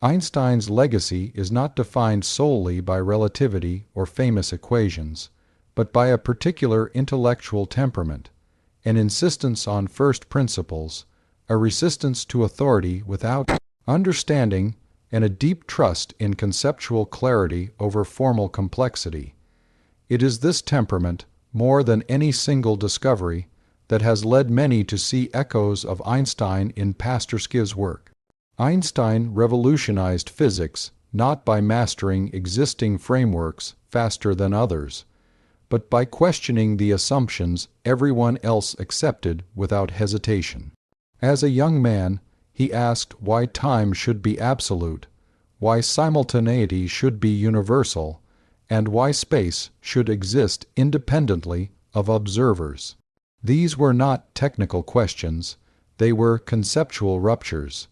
Einstein's legacy is not defined solely by relativity or famous equations, but by a particular intellectual temperament, an insistence on first principles, a resistance to authority without understanding, and a deep trust in conceptual clarity over formal complexity. It is this temperament, more than any single discovery, that has led many to see echoes of Einstein in Pasterski's work. Einstein revolutionized physics not by mastering existing frameworks faster than others, but by questioning the assumptions everyone else accepted without hesitation. As a young man, he asked why time should be absolute, why simultaneity should be universal, and why space should exist independently of observers. These were not technical questions, they were conceptual ruptures.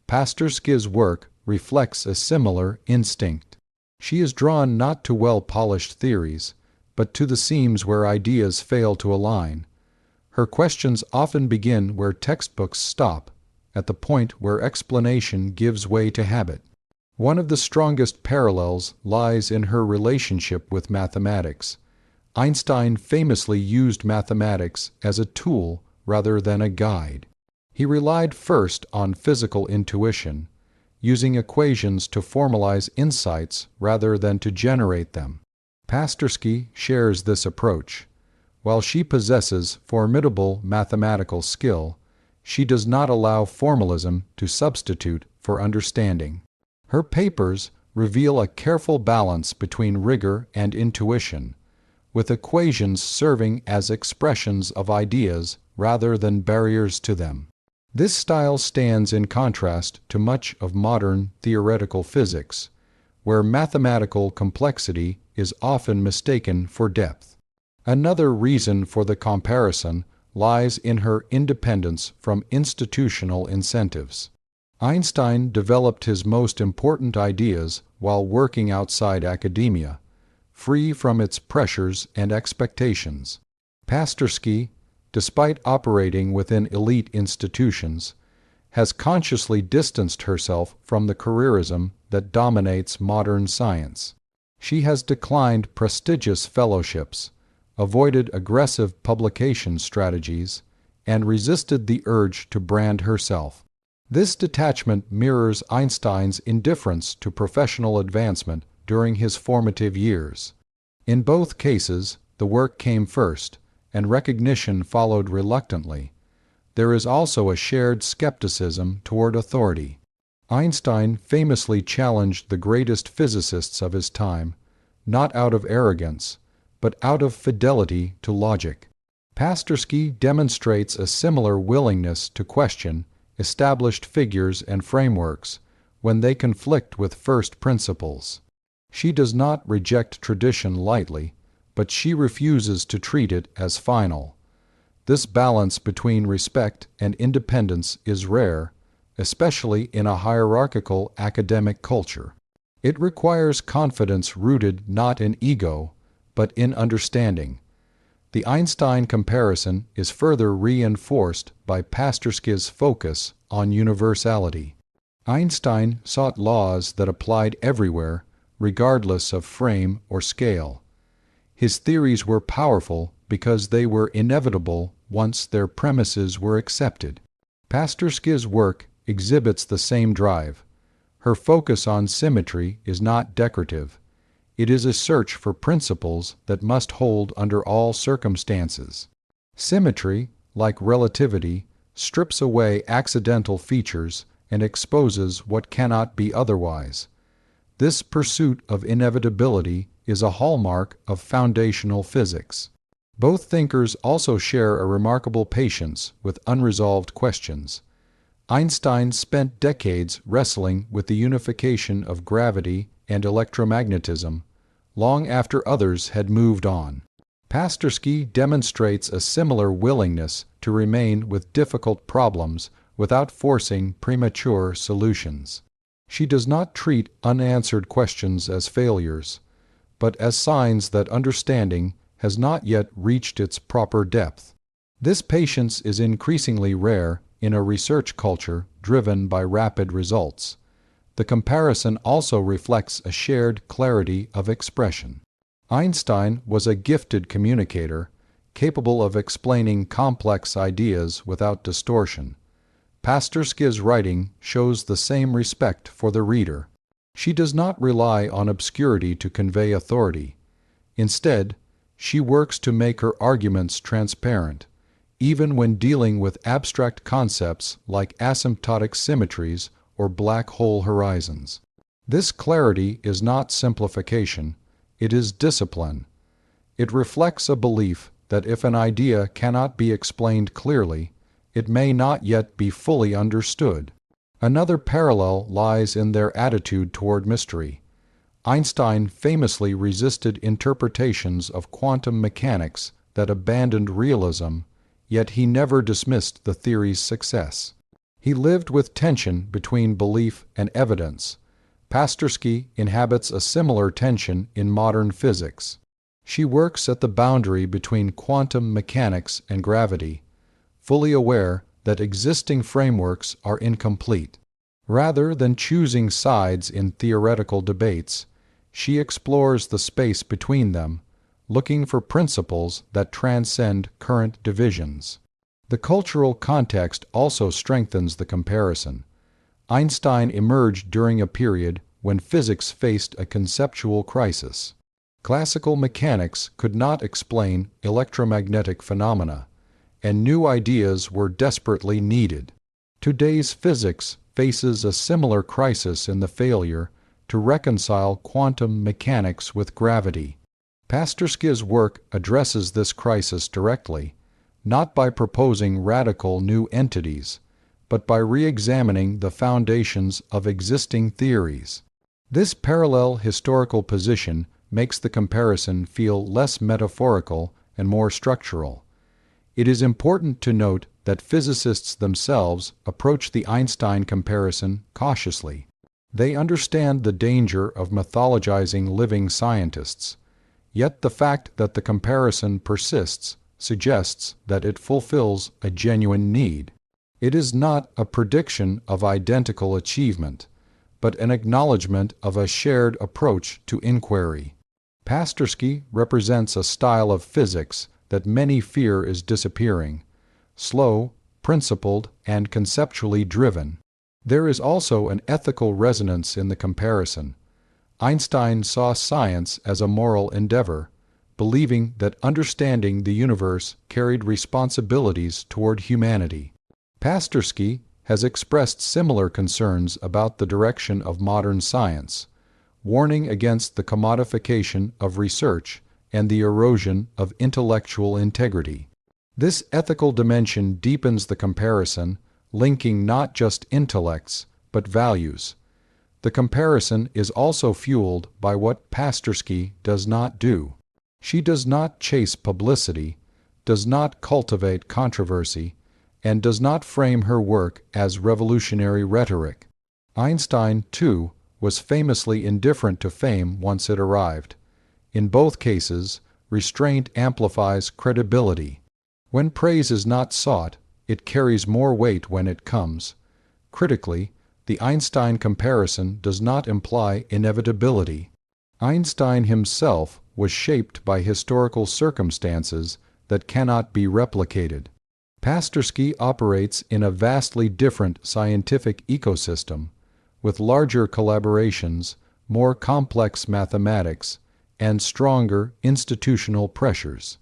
Pasterski's work reflects a similar instinct. She is drawn not to well-polished theories, but to the seams where ideas fail to align. Her questions often begin where textbooks stop, at the point where explanation gives way to habit. One of the strongest parallels lies in her relationship with mathematics. Einstein famously used mathematics as a tool rather than a guide. He relied first on physical intuition, using equations to formalize insights rather than to generate them. Pasterski shares this approach. While she possesses formidable mathematical skill, she does not allow formalism to substitute for understanding. Her papers reveal a careful balance between rigor and intuition, with equations serving as expressions of ideas rather than barriers to them. This style stands in contrast to much of modern theoretical physics, where mathematical complexity is often mistaken for depth. Another reason for the comparison lies in her independence from institutional incentives. Einstein developed his most important ideas while working outside academia, free from its pressures and expectations. Pasterski, despite operating within elite institutions, has consciously distanced herself from the careerism that dominates modern science. She has declined prestigious fellowships, avoided aggressive publication strategies, and resisted the urge to brand herself. This detachment mirrors Einstein's indifference to professional advancement during his formative years. In both cases, the work came first, and recognition followed reluctantly. There is also a shared skepticism toward authority. Einstein famously challenged the greatest physicists of his time, not out of arrogance, but out of fidelity to logic. Pasterski demonstrates a similar willingness to question established figures and frameworks when they conflict with first principles. She does not reject tradition lightly, but she refuses to treat it as final. This balance between respect and independence is rare, especially in a hierarchical academic culture. It requires confidence rooted not in ego, but in understanding. The Einstein comparison is further reinforced by Pasterski's focus on universality. Einstein sought laws that applied everywhere, regardless of frame or scale. His theories were powerful because they were inevitable once their premises were accepted. Pasterski's work exhibits the same drive. Her focus on symmetry is not decorative. It is a search for principles that must hold under all circumstances. Symmetry, like relativity, strips away accidental features and exposes what cannot be otherwise. This pursuit of inevitability is a hallmark of foundational physics. Both thinkers also share a remarkable patience with unresolved questions. Einstein spent decades wrestling with the unification of gravity and electromagnetism, long after others had moved on. Pasterski demonstrates a similar willingness to remain with difficult problems without forcing premature solutions. She does not treat unanswered questions as failures, but as signs that understanding has not yet reached its proper depth. This patience is increasingly rare in a research culture driven by rapid results. The comparison also reflects a shared clarity of expression. Einstein was a gifted communicator, capable of explaining complex ideas without distortion. Pasterski's writing shows the same respect for the reader. She does not rely on obscurity to convey authority. Instead, she works to make her arguments transparent, even when dealing with abstract concepts like asymptotic symmetries or black hole horizons. This clarity is not simplification, it is discipline. It reflects a belief that if an idea cannot be explained clearly, it may not yet be fully understood. Another parallel lies in their attitude toward mystery. Einstein famously resisted interpretations of quantum mechanics that abandoned realism, yet he never dismissed the theory's success. He lived with tension between belief and evidence. Pasterski inhabits a similar tension in modern physics. She works at the boundary between quantum mechanics and gravity, fully aware that existing frameworks are incomplete. Rather than choosing sides in theoretical debates, she explores the space between them, looking for principles that transcend current divisions. The cultural context also strengthens the comparison. Einstein emerged during a period when physics faced a conceptual crisis. Classical mechanics could not explain electromagnetic phenomena, and new ideas were desperately needed. Today's physics faces a similar crisis in the failure to reconcile quantum mechanics with gravity. Pasterski's work addresses this crisis directly, not by proposing radical new entities, but by re-examining the foundations of existing theories. This parallel historical position makes the comparison feel less metaphorical and more structural. It is important to note that physicists themselves approach the Einstein comparison cautiously. They understand the danger of mythologizing living scientists, yet the fact that the comparison persists suggests that it fulfills a genuine need. It is not a prediction of identical achievement, but an acknowledgement of a shared approach to inquiry. Pasterski represents a style of physics that many fear is disappearing, slow, principled, and conceptually driven. There is also an ethical resonance in the comparison. Einstein saw science as a moral endeavor, believing that understanding the universe carried responsibilities toward humanity. Pasterski has expressed similar concerns about the direction of modern science, warning against the commodification of research and the erosion of intellectual integrity. This ethical dimension deepens the comparison, linking not just intellects, but values. The comparison is also fueled by what Pasterski does not do. She does not chase publicity, does not cultivate controversy, and does not frame her work as revolutionary rhetoric. Einstein, too, was famously indifferent to fame once it arrived. In both cases, restraint amplifies credibility. When praise is not sought, it carries more weight when it comes. Critically, the Einstein comparison does not imply inevitability. Einstein himself was shaped by historical circumstances that cannot be replicated. Pasterski operates in a vastly different scientific ecosystem, with larger collaborations, more complex mathematics, and stronger institutional pressures.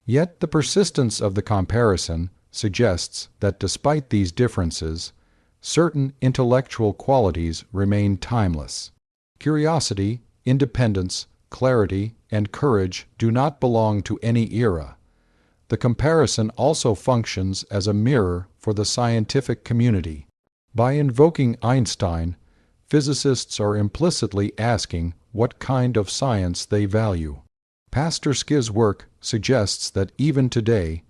Yet the persistence of the comparison suggests that despite these differences, certain intellectual qualities remain timeless. Curiosity, independence, clarity, and courage do not belong to any era. The comparison also functions as a mirror for the scientific community. By invoking Einstein, physicists are implicitly asking what kind of science they value. Pasterski's work suggests that even today,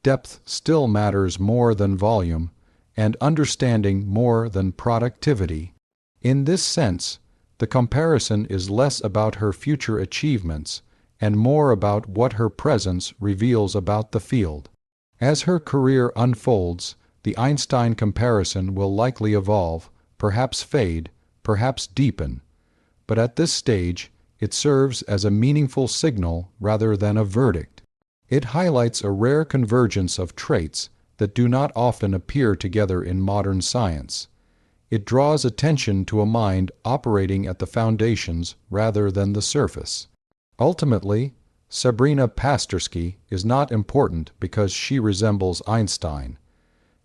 depth still matters more than volume, and understanding more than productivity. In this sense, the comparison is less about her future achievements and more about what her presence reveals about the field. As her career unfolds, the Einstein comparison will likely evolve, perhaps fade, perhaps deepen, but at this stage, it serves as a meaningful signal rather than a verdict. It highlights a rare convergence of traits that do not often appear together in modern science. It draws attention to a mind operating at the foundations rather than the surface. Ultimately, Sabrina Pasterski is not important because she resembles Einstein.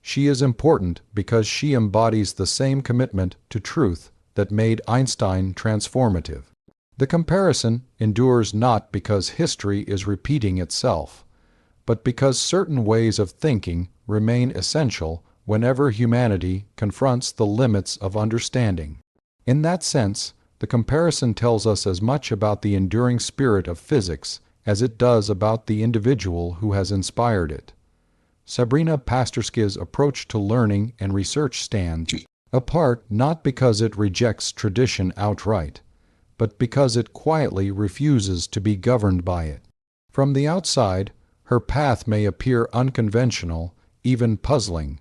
She is important because she embodies the same commitment to truth that made Einstein transformative. The comparison endures not because history is repeating itself, but because certain ways of thinking remain essential whenever humanity confronts the limits of understanding. In that sense, The comparison tells us as much about the enduring spirit of physics as it does about the individual who has inspired it. Sabrina Pasterski's approach to learning and research stands apart not because it rejects tradition outright, but because it quietly refuses to be governed by it. From the outside, her path may appear unconventional, even puzzling,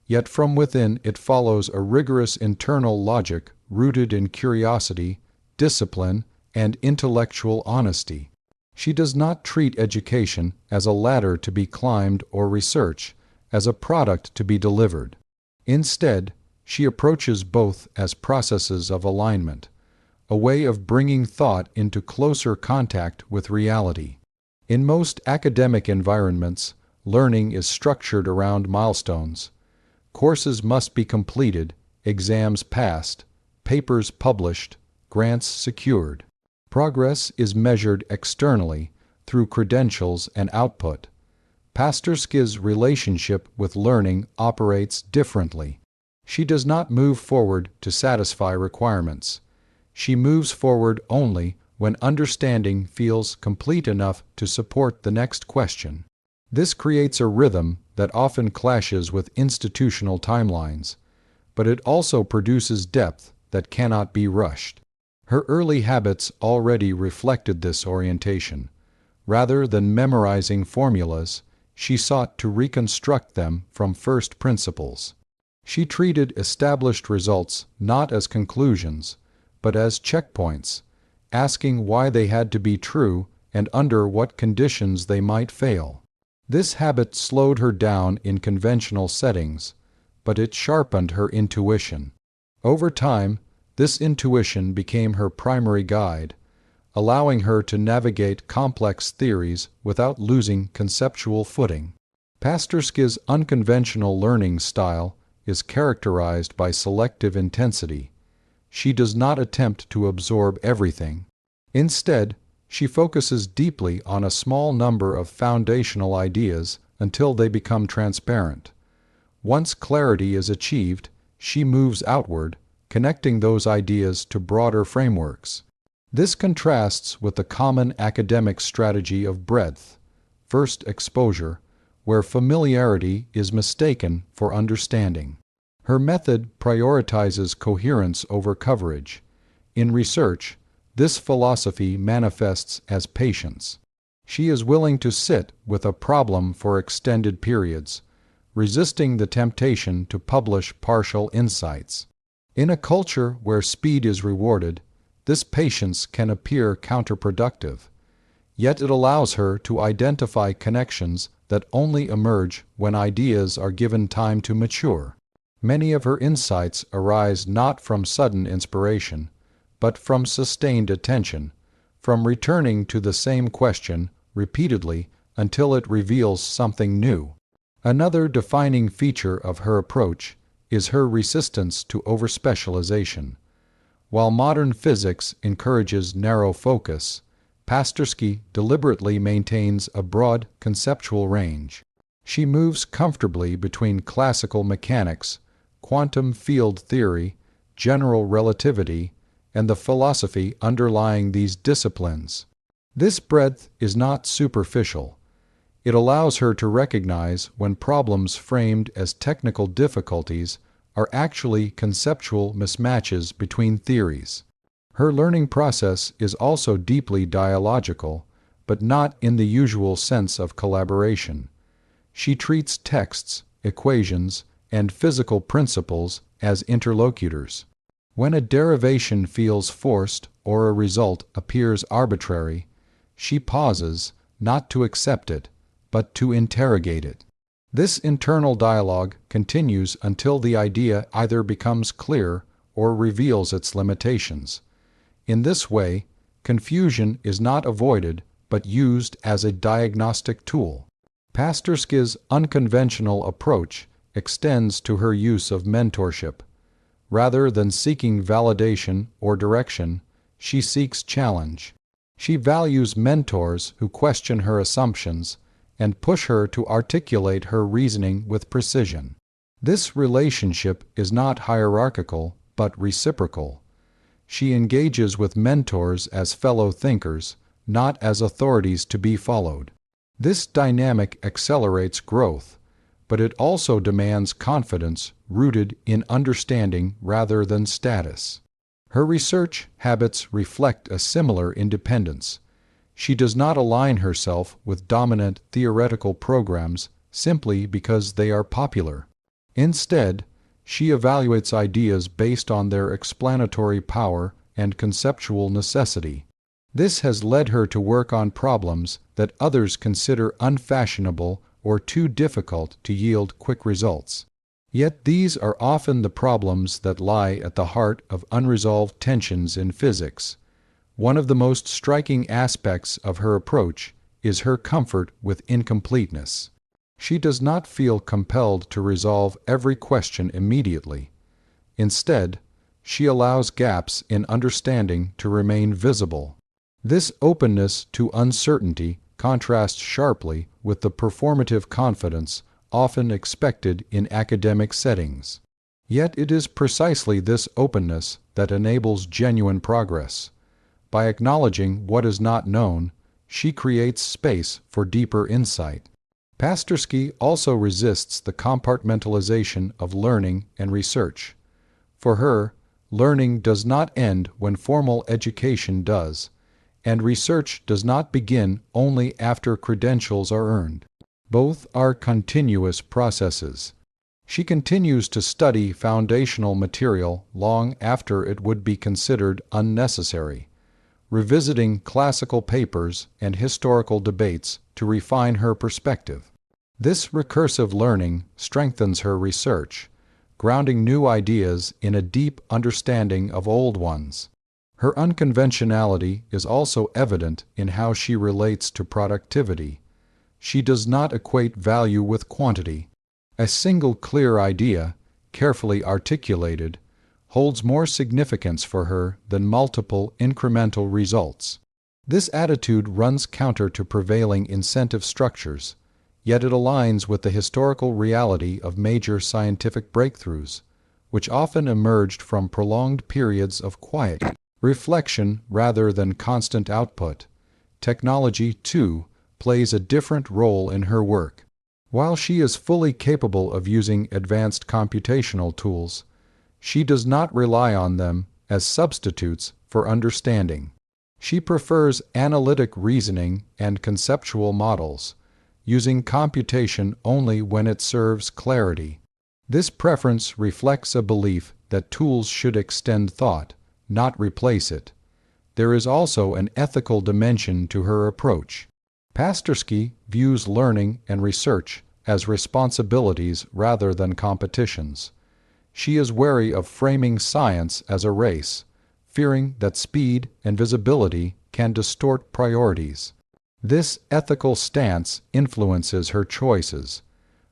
yet from within it follows a rigorous internal logic rooted in curiosity, discipline, and intellectual honesty. She does not treat education as a ladder to be climbed or research as a product to be delivered. Instead, she approaches both as processes of alignment, a way of bringing thought into closer contact with reality. In most academic environments, learning is structured around milestones. Courses must be completed, exams passed, papers published, grants secured. Progress is measured externally through credentials and output. Pasterski's relationship with learning operates differently. She does not move forward to satisfy requirements. She moves forward only when understanding feels complete enough to support the next question. This creates a rhythm that often clashes with institutional timelines, but it also produces depth that cannot be rushed. Her early habits already reflected this orientation. Rather than memorizing formulas, she sought to reconstruct them from first principles. She treated established results not as conclusions, but as checkpoints, asking why they had to be true and under what conditions they might fail. This habit slowed her down in conventional settings, but it sharpened her intuition. Over time, this intuition became her primary guide, allowing her to navigate complex theories without losing conceptual footing. Pasterski's unconventional learning style is characterized by selective intensity. She does not attempt to absorb everything. Instead, she focuses deeply on a small number of foundational ideas until they become transparent. Once clarity is achieved, she moves outward, connecting those ideas to broader frameworks. This contrasts with the common academic strategy of breadth, first exposure, where familiarity is mistaken for understanding. Her method prioritizes coherence over coverage. In research, this philosophy manifests as patience. She is willing to sit with a problem for extended periods, resisting the temptation to publish partial insights. In a culture where speed is rewarded, this patience can appear counterproductive, yet it allows her to identify connections that only emerge when ideas are given time to mature. Many of her insights arise not from sudden inspiration, but from sustained attention, from returning to the same question repeatedly until it reveals something new. Another defining feature of her approach is her resistance to overspecialization. While modern physics encourages narrow focus, Pasterski deliberately maintains a broad conceptual range. She moves comfortably between classical mechanics, quantum field theory, general relativity, and the philosophy underlying these disciplines. This breadth is not superficial. It allows her to recognize when problems framed as technical difficulties are actually conceptual mismatches between theories. Her learning process is also deeply dialogical, but not in the usual sense of collaboration. She treats texts, equations, and physical principles as interlocutors. When a derivation feels forced or a result appears arbitrary, she pauses, not to accept it, but to interrogate it. This internal dialogue continues until the idea either becomes clear or reveals its limitations. In this way, confusion is not avoided but used as a diagnostic tool. Pasterski's unconventional approach extends to her use of mentorship. Rather than seeking validation or direction, she seeks challenge. She values mentors who question her assumptions and push her to articulate her reasoning with precision. This relationship is not hierarchical but reciprocal. She engages with mentors as fellow thinkers, not as authorities to be followed. This dynamic accelerates growth, but it also demands confidence rooted in understanding rather than status. Her research habits reflect a similar independence. She does not align herself with dominant theoretical programs simply because they are popular. Instead, she evaluates ideas based on their explanatory power and conceptual necessity. This has led her to work on problems that others consider unfashionable or too difficult to yield quick results. Yet these are often the problems that lie at the heart of unresolved tensions in physics. One of the most striking aspects of her approach is her comfort with incompleteness. She does not feel compelled to resolve every question immediately. Instead, she allows gaps in understanding to remain visible. This openness to uncertainty contrasts sharply with the performative confidence often expected in academic settings. Yet it is precisely this openness that enables genuine progress. By acknowledging what is not known, she creates space for deeper insight. Pasterski also resists the compartmentalization of learning and research. For her, learning does not end when formal education does, and research does not begin only after credentials are earned. Both are continuous processes. She continues to study foundational material long after it would be considered unnecessary, revisiting classical papers and historical debates to refine her perspective. This recursive learning strengthens her research, grounding new ideas in a deep understanding of old ones. Her unconventionality is also evident in how she relates to productivity. She does not equate value with quantity. A single clear idea, carefully articulated, holds more significance for her than multiple incremental results. This attitude runs counter to prevailing incentive structures, yet it aligns with the historical reality of major scientific breakthroughs, which often emerged from prolonged periods of quiet reflection rather than constant output. Technology, too, plays a different role in her work. While she is fully capable of using advanced computational tools, she does not rely on them as substitutes for understanding. She prefers analytic reasoning and conceptual models, using computation only when it serves clarity. This preference reflects a belief that tools should extend thought, not replace it. There is also an ethical dimension to her approach. Pasterski views learning and research as responsibilities rather than competitions. She is wary of framing science as a race, fearing that speed and visibility can distort priorities. This ethical stance influences her choices,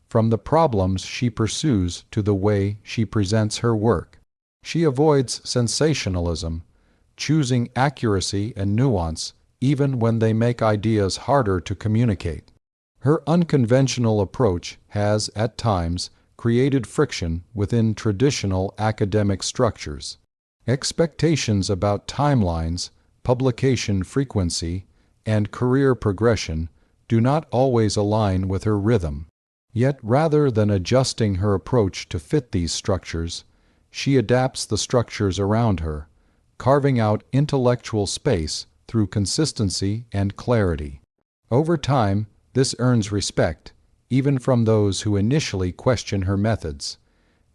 from the problems she pursues to the way she presents her work. She avoids sensationalism, choosing accuracy and nuance even when they make ideas harder to communicate. Her unconventional approach has, at times, created friction within traditional academic structures. Expectations about timelines, publication frequency, and career progression do not always align with her rhythm. Yet rather than adjusting her approach to fit these structures, she adapts the structures around her, carving out intellectual space through consistency and clarity. Over time, this earns respect, even from those who initially question her methods.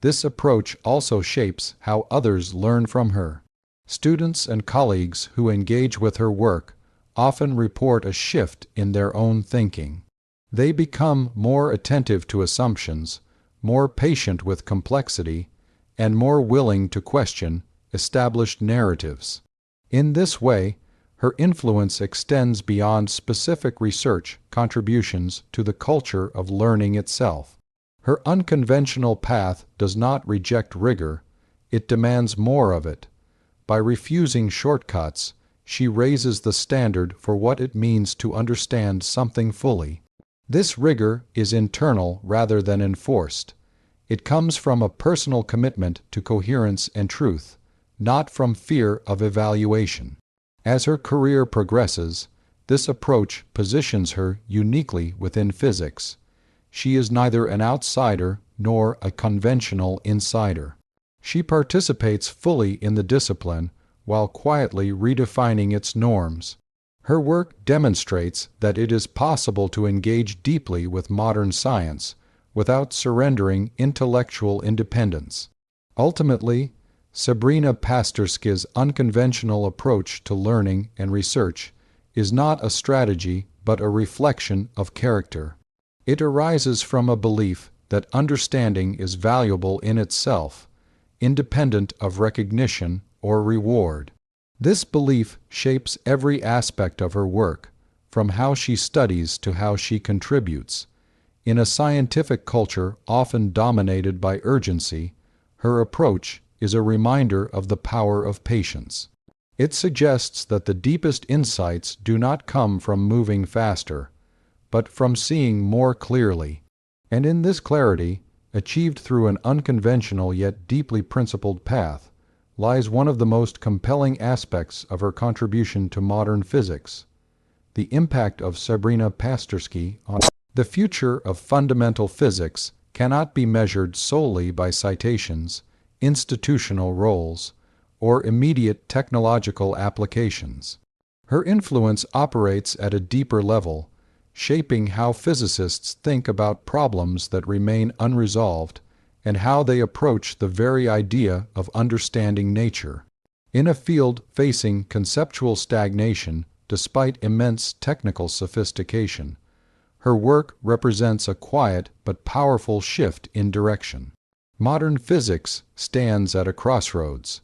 This approach also shapes how others learn from her. Students and colleagues who engage with her work often report a shift in their own thinking. They become more attentive to assumptions, more patient with complexity, and more willing to question established narratives. In this way, her influence extends beyond specific research contributions to the culture of learning itself. Her unconventional path does not reject rigor, it demands more of it. By refusing shortcuts, she raises the standard for what it means to understand something fully. This rigor is internal rather than enforced. It comes from a personal commitment to coherence and truth, not from fear of evaluation. As her career progresses, this approach positions her uniquely within physics. She is neither an outsider nor a conventional insider. She participates fully in the discipline while quietly redefining its norms. Her work demonstrates that it is possible to engage deeply with modern science without surrendering intellectual independence. Ultimately, Sabrina Pasterski's unconventional approach to learning and research is not a strategy but a reflection of character. It arises from a belief that understanding is valuable in itself, independent of recognition or reward. This belief shapes every aspect of her work, from how she studies to how she contributes. In a scientific culture often dominated by urgency, her approach is a reminder of the power of patience. It suggests that the deepest insights do not come from moving faster, but from seeing more clearly. And in this clarity, achieved through an unconventional yet deeply principled path, lies one of the most compelling aspects of her contribution to modern physics: the impact of Sabrina Pasterski on the future of fundamental physics cannot be measured solely by citations, institutional roles, or immediate technological applications. Her influence operates at a deeper level, shaping how physicists think about problems that remain unresolved and how they approach the very idea of understanding nature. In a field facing conceptual stagnation despite immense technical sophistication, her work represents a quiet but powerful shift in direction. Modern physics stands at a crossroads.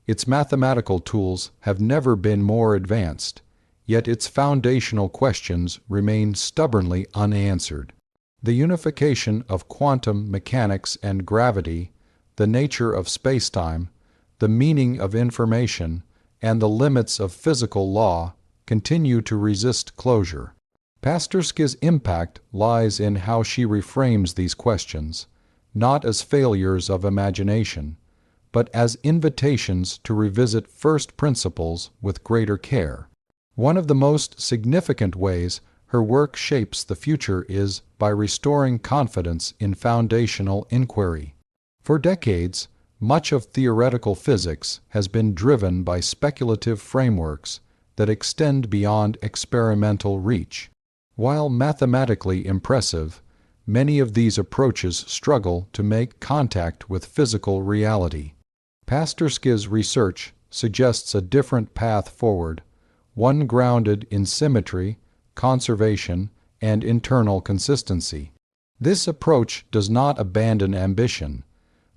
Its mathematical tools have never been more advanced, yet its foundational questions remain stubbornly unanswered. The unification of quantum mechanics and gravity, the nature of spacetime, the meaning of information, and the limits of physical law continue to resist closure. Pasterski's impact lies in how she reframes these questions, not as failures of imagination, but as invitations to revisit first principles with greater care. One of the most significant ways her work shapes the future is by restoring confidence in foundational inquiry. For decades, much of theoretical physics has been driven by speculative frameworks that extend beyond experimental reach. While mathematically impressive, many of these approaches struggle to make contact with physical reality. Pasterski's research suggests a different path forward, one grounded in symmetry, conservation, and internal consistency. This approach does not abandon ambition,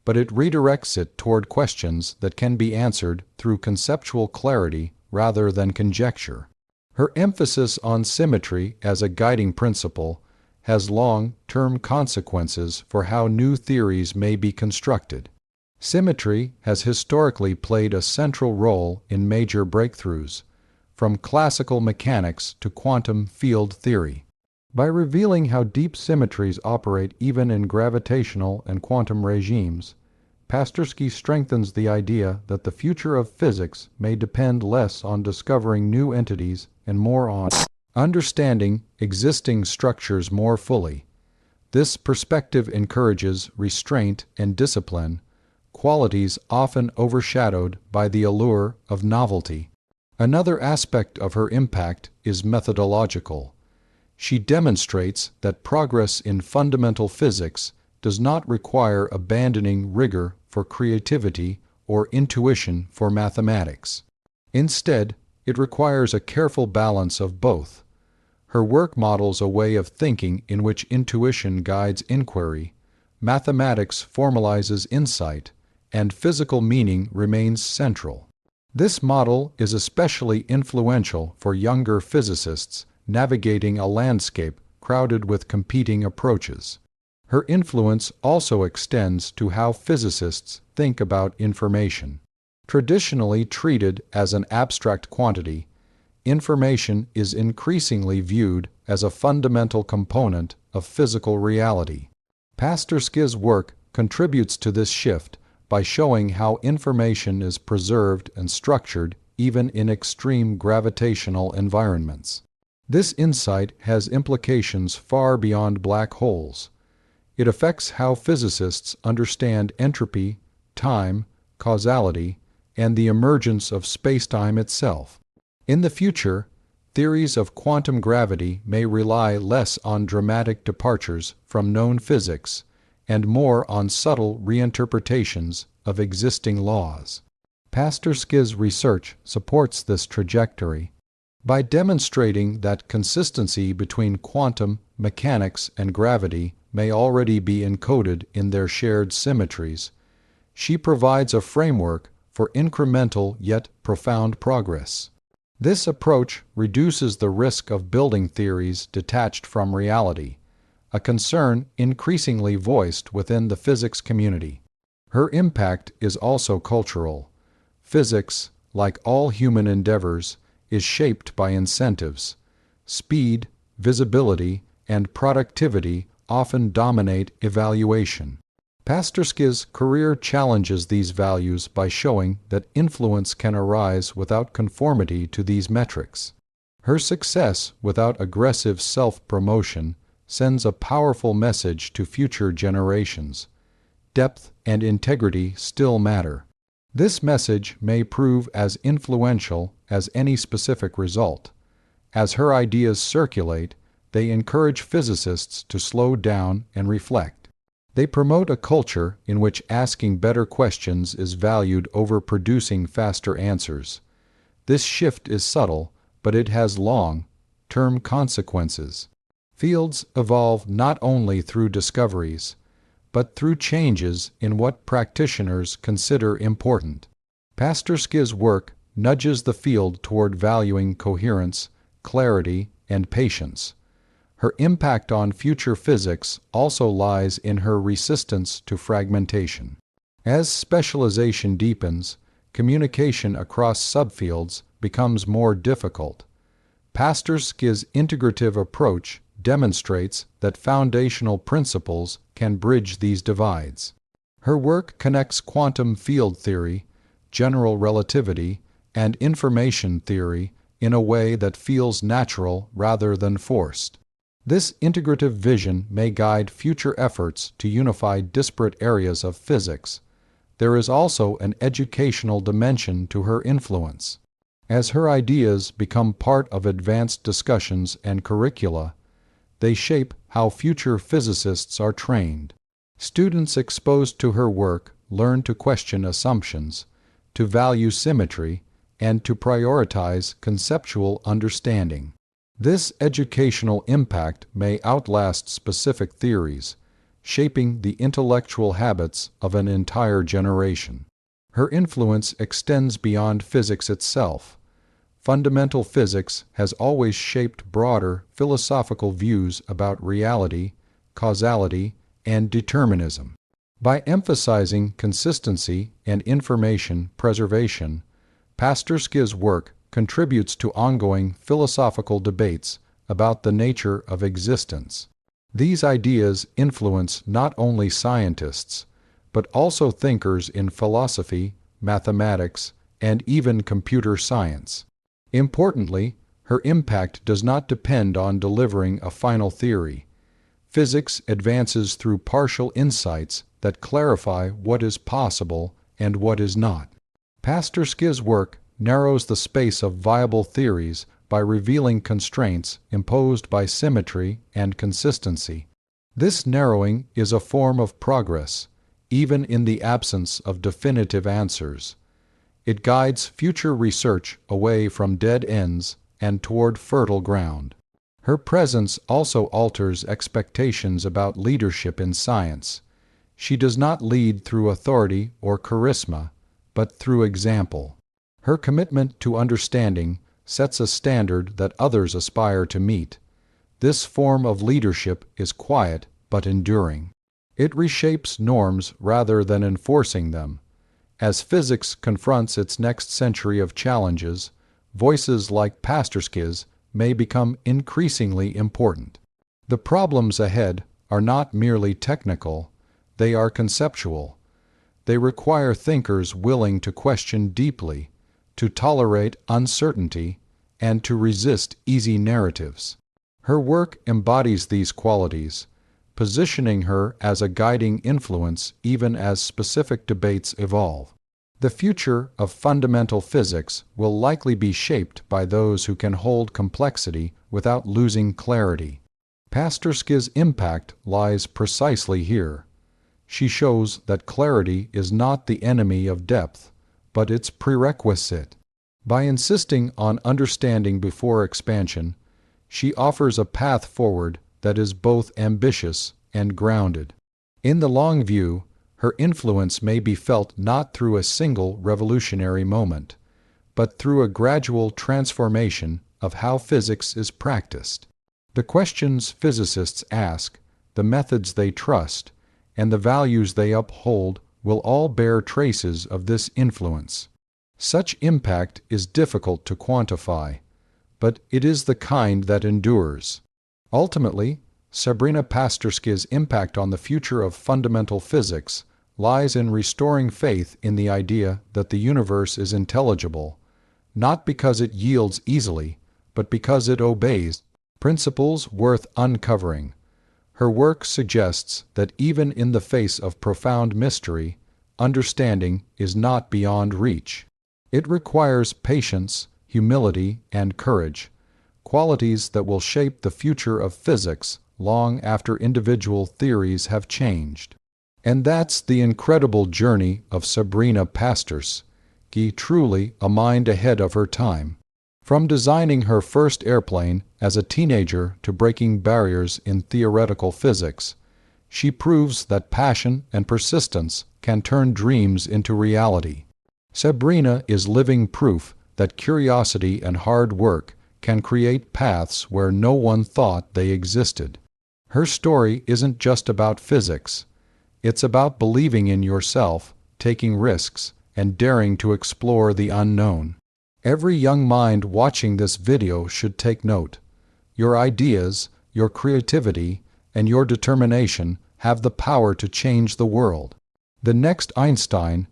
but it redirects it toward questions that can be answered through conceptual clarity rather than conjecture. Her emphasis on symmetry as a guiding principle has long-term consequences for how new theories may be constructed. Symmetry has historically played a central role in major breakthroughs, from classical mechanics to quantum field theory. By revealing how deep symmetries operate even in gravitational and quantum regimes, Pasterski strengthens the idea that the future of physics may depend less on discovering new entities and more on understanding existing structures more fully. This perspective encourages restraint and discipline, qualities often overshadowed by the allure of novelty. Another aspect of her impact is methodological. She demonstrates that progress in fundamental physics does not require abandoning rigor for creativity or intuition for mathematics. Instead, it requires a careful balance of both. Her work models a way of thinking in which intuition guides inquiry, mathematics formalizes insight, and physical meaning remains central. This model is especially influential for younger physicists navigating a landscape crowded with competing approaches. Her influence also extends to how physicists think about information. Traditionally treated as an abstract quantity, information is increasingly viewed as a fundamental component of physical reality. Pasterski's work contributes to this shift by showing how information is preserved and structured even in extreme gravitational environments. This insight has implications far beyond black holes. It affects how physicists understand entropy, time, causality, and the emergence of spacetime itself. In the future, theories of quantum gravity may rely less on dramatic departures from known physics and more on subtle reinterpretations of existing laws. Pasterski's research supports this trajectory. By demonstrating that consistency between quantum mechanics and gravity may already be encoded in their shared symmetries, she provides a framework for incremental yet profound progress. This approach reduces the risk of building theories detached from reality, a concern increasingly voiced within the physics community. Her impact is also cultural. Physics, like all human endeavors, is shaped by incentives. Speed, visibility, and productivity often dominate evaluation. Pasterski's career challenges these values by showing that influence can arise without conformity to these metrics. Her success without aggressive self-promotion sends a powerful message to future generations. Depth and integrity still matter. This message may prove as influential as any specific result. As her ideas circulate, they encourage physicists to slow down and reflect. They promote a culture in which asking better questions is valued over producing faster answers. This shift is subtle, but it has long-term consequences. Fields evolve not only through discoveries, but through changes in what practitioners consider important. Pasterski's work nudges the field toward valuing coherence, clarity, and patience. Her impact on future physics also lies in her resistance to fragmentation. As specialization deepens, communication across subfields becomes more difficult. Pasterski's integrative approach demonstrates that foundational principles can bridge these divides. Her work connects quantum field theory, general relativity, and information theory in a way that feels natural rather than forced. This integrative vision may guide future efforts to unify disparate areas of physics. There is also an educational dimension to her influence. As her ideas become part of advanced discussions and curricula, they shape how future physicists are trained. Students exposed to her work learn to question assumptions, to value symmetry, and to prioritize conceptual understanding. This educational impact may outlast specific theories, shaping the intellectual habits of an entire generation. Her influence extends beyond physics itself. Fundamental physics has always shaped broader philosophical views about reality, causality, and determinism. By emphasizing consistency and information preservation, Pasterski's work contributes to ongoing philosophical debates about the nature of existence. These ideas influence not only scientists, but also thinkers in philosophy, mathematics, and even computer science. Importantly, her impact does not depend on delivering a final theory. Physics advances through partial insights that clarify what is possible and what is not. Pasterski's work narrows the space of viable theories by revealing constraints imposed by symmetry and consistency. This narrowing is a form of progress, even in the absence of definitive answers. It guides future research away from dead ends and toward fertile ground. Her presence also alters expectations about leadership in science. She does not lead through authority or charisma, but through example. Her commitment to understanding sets a standard that others aspire to meet. This form of leadership is quiet but enduring. It reshapes norms rather than enforcing them. As physics confronts its next century of challenges, voices like Pasterski's may become increasingly important. The problems ahead are not merely technical, they are conceptual. They require thinkers willing to question deeply, to tolerate uncertainty, and to resist easy narratives. Her work embodies these qualities, positioning her as a guiding influence even as specific debates evolve. The future of fundamental physics will likely be shaped by those who can hold complexity without losing clarity. Pasterski's impact lies precisely here. She shows that clarity is not the enemy of depth, but its prerequisite. By insisting on understanding before expansion, she offers a path forward that is both ambitious and grounded. In the long view, her influence may be felt not through a single revolutionary moment, but through a gradual transformation of how physics is practiced. The questions physicists ask, the methods they trust, and the values they uphold will all bear traces of this influence. Such impact is difficult to quantify, but it is the kind that endures. Ultimately, Sabrina Pasterski's impact on the future of fundamental physics lies in restoring faith in the idea that the universe is intelligible, not because it yields easily, but because it obeys principles worth uncovering. Her work suggests that even in the face of profound mystery, understanding is not beyond reach. It requires patience, humility, and courage, qualities that will shape the future of physics long after individual theories have changed. And that's the incredible journey of Sabrina Pasterski, truly a mind ahead of her time. From designing her first airplane as a teenager to breaking barriers in theoretical physics, she proves that passion and persistence can turn dreams into reality. Sabrina is living proof that curiosity and hard work can create paths where no one thought they existed. Her story isn't just about physics. It's about believing in yourself, taking risks, and daring to explore the unknown. Every young mind watching this video should take note. Your ideas, your creativity, and your determination have the power to change the world. The next Einstein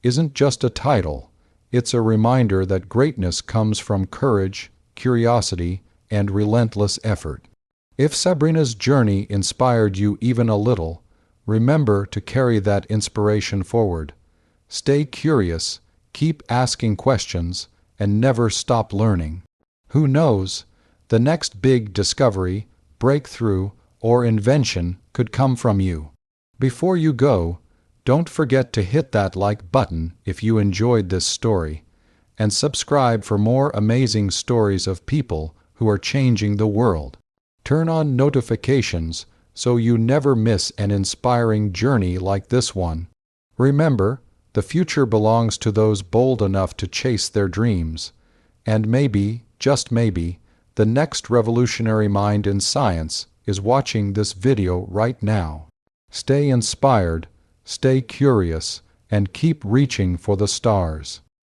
isn't just a title. It's a reminder that greatness comes from courage, curiosity, and relentless effort. If Sabrina's journey inspired you even a little, remember to carry that inspiration forward. Stay curious, keep asking questions, and never stop learning. Who knows, the next big discovery, breakthrough, or invention could come from you. Before you go, don't forget to hit that like button if you enjoyed this story, and subscribe for more amazing stories of people who are changing the world. Turn on notifications so you never miss an inspiring journey like this one. Remember, the future belongs to those bold enough to chase their dreams, and maybe, just maybe, the next revolutionary mind in science is watching this video right now. Stay inspired, stay curious, and keep reaching for the stars.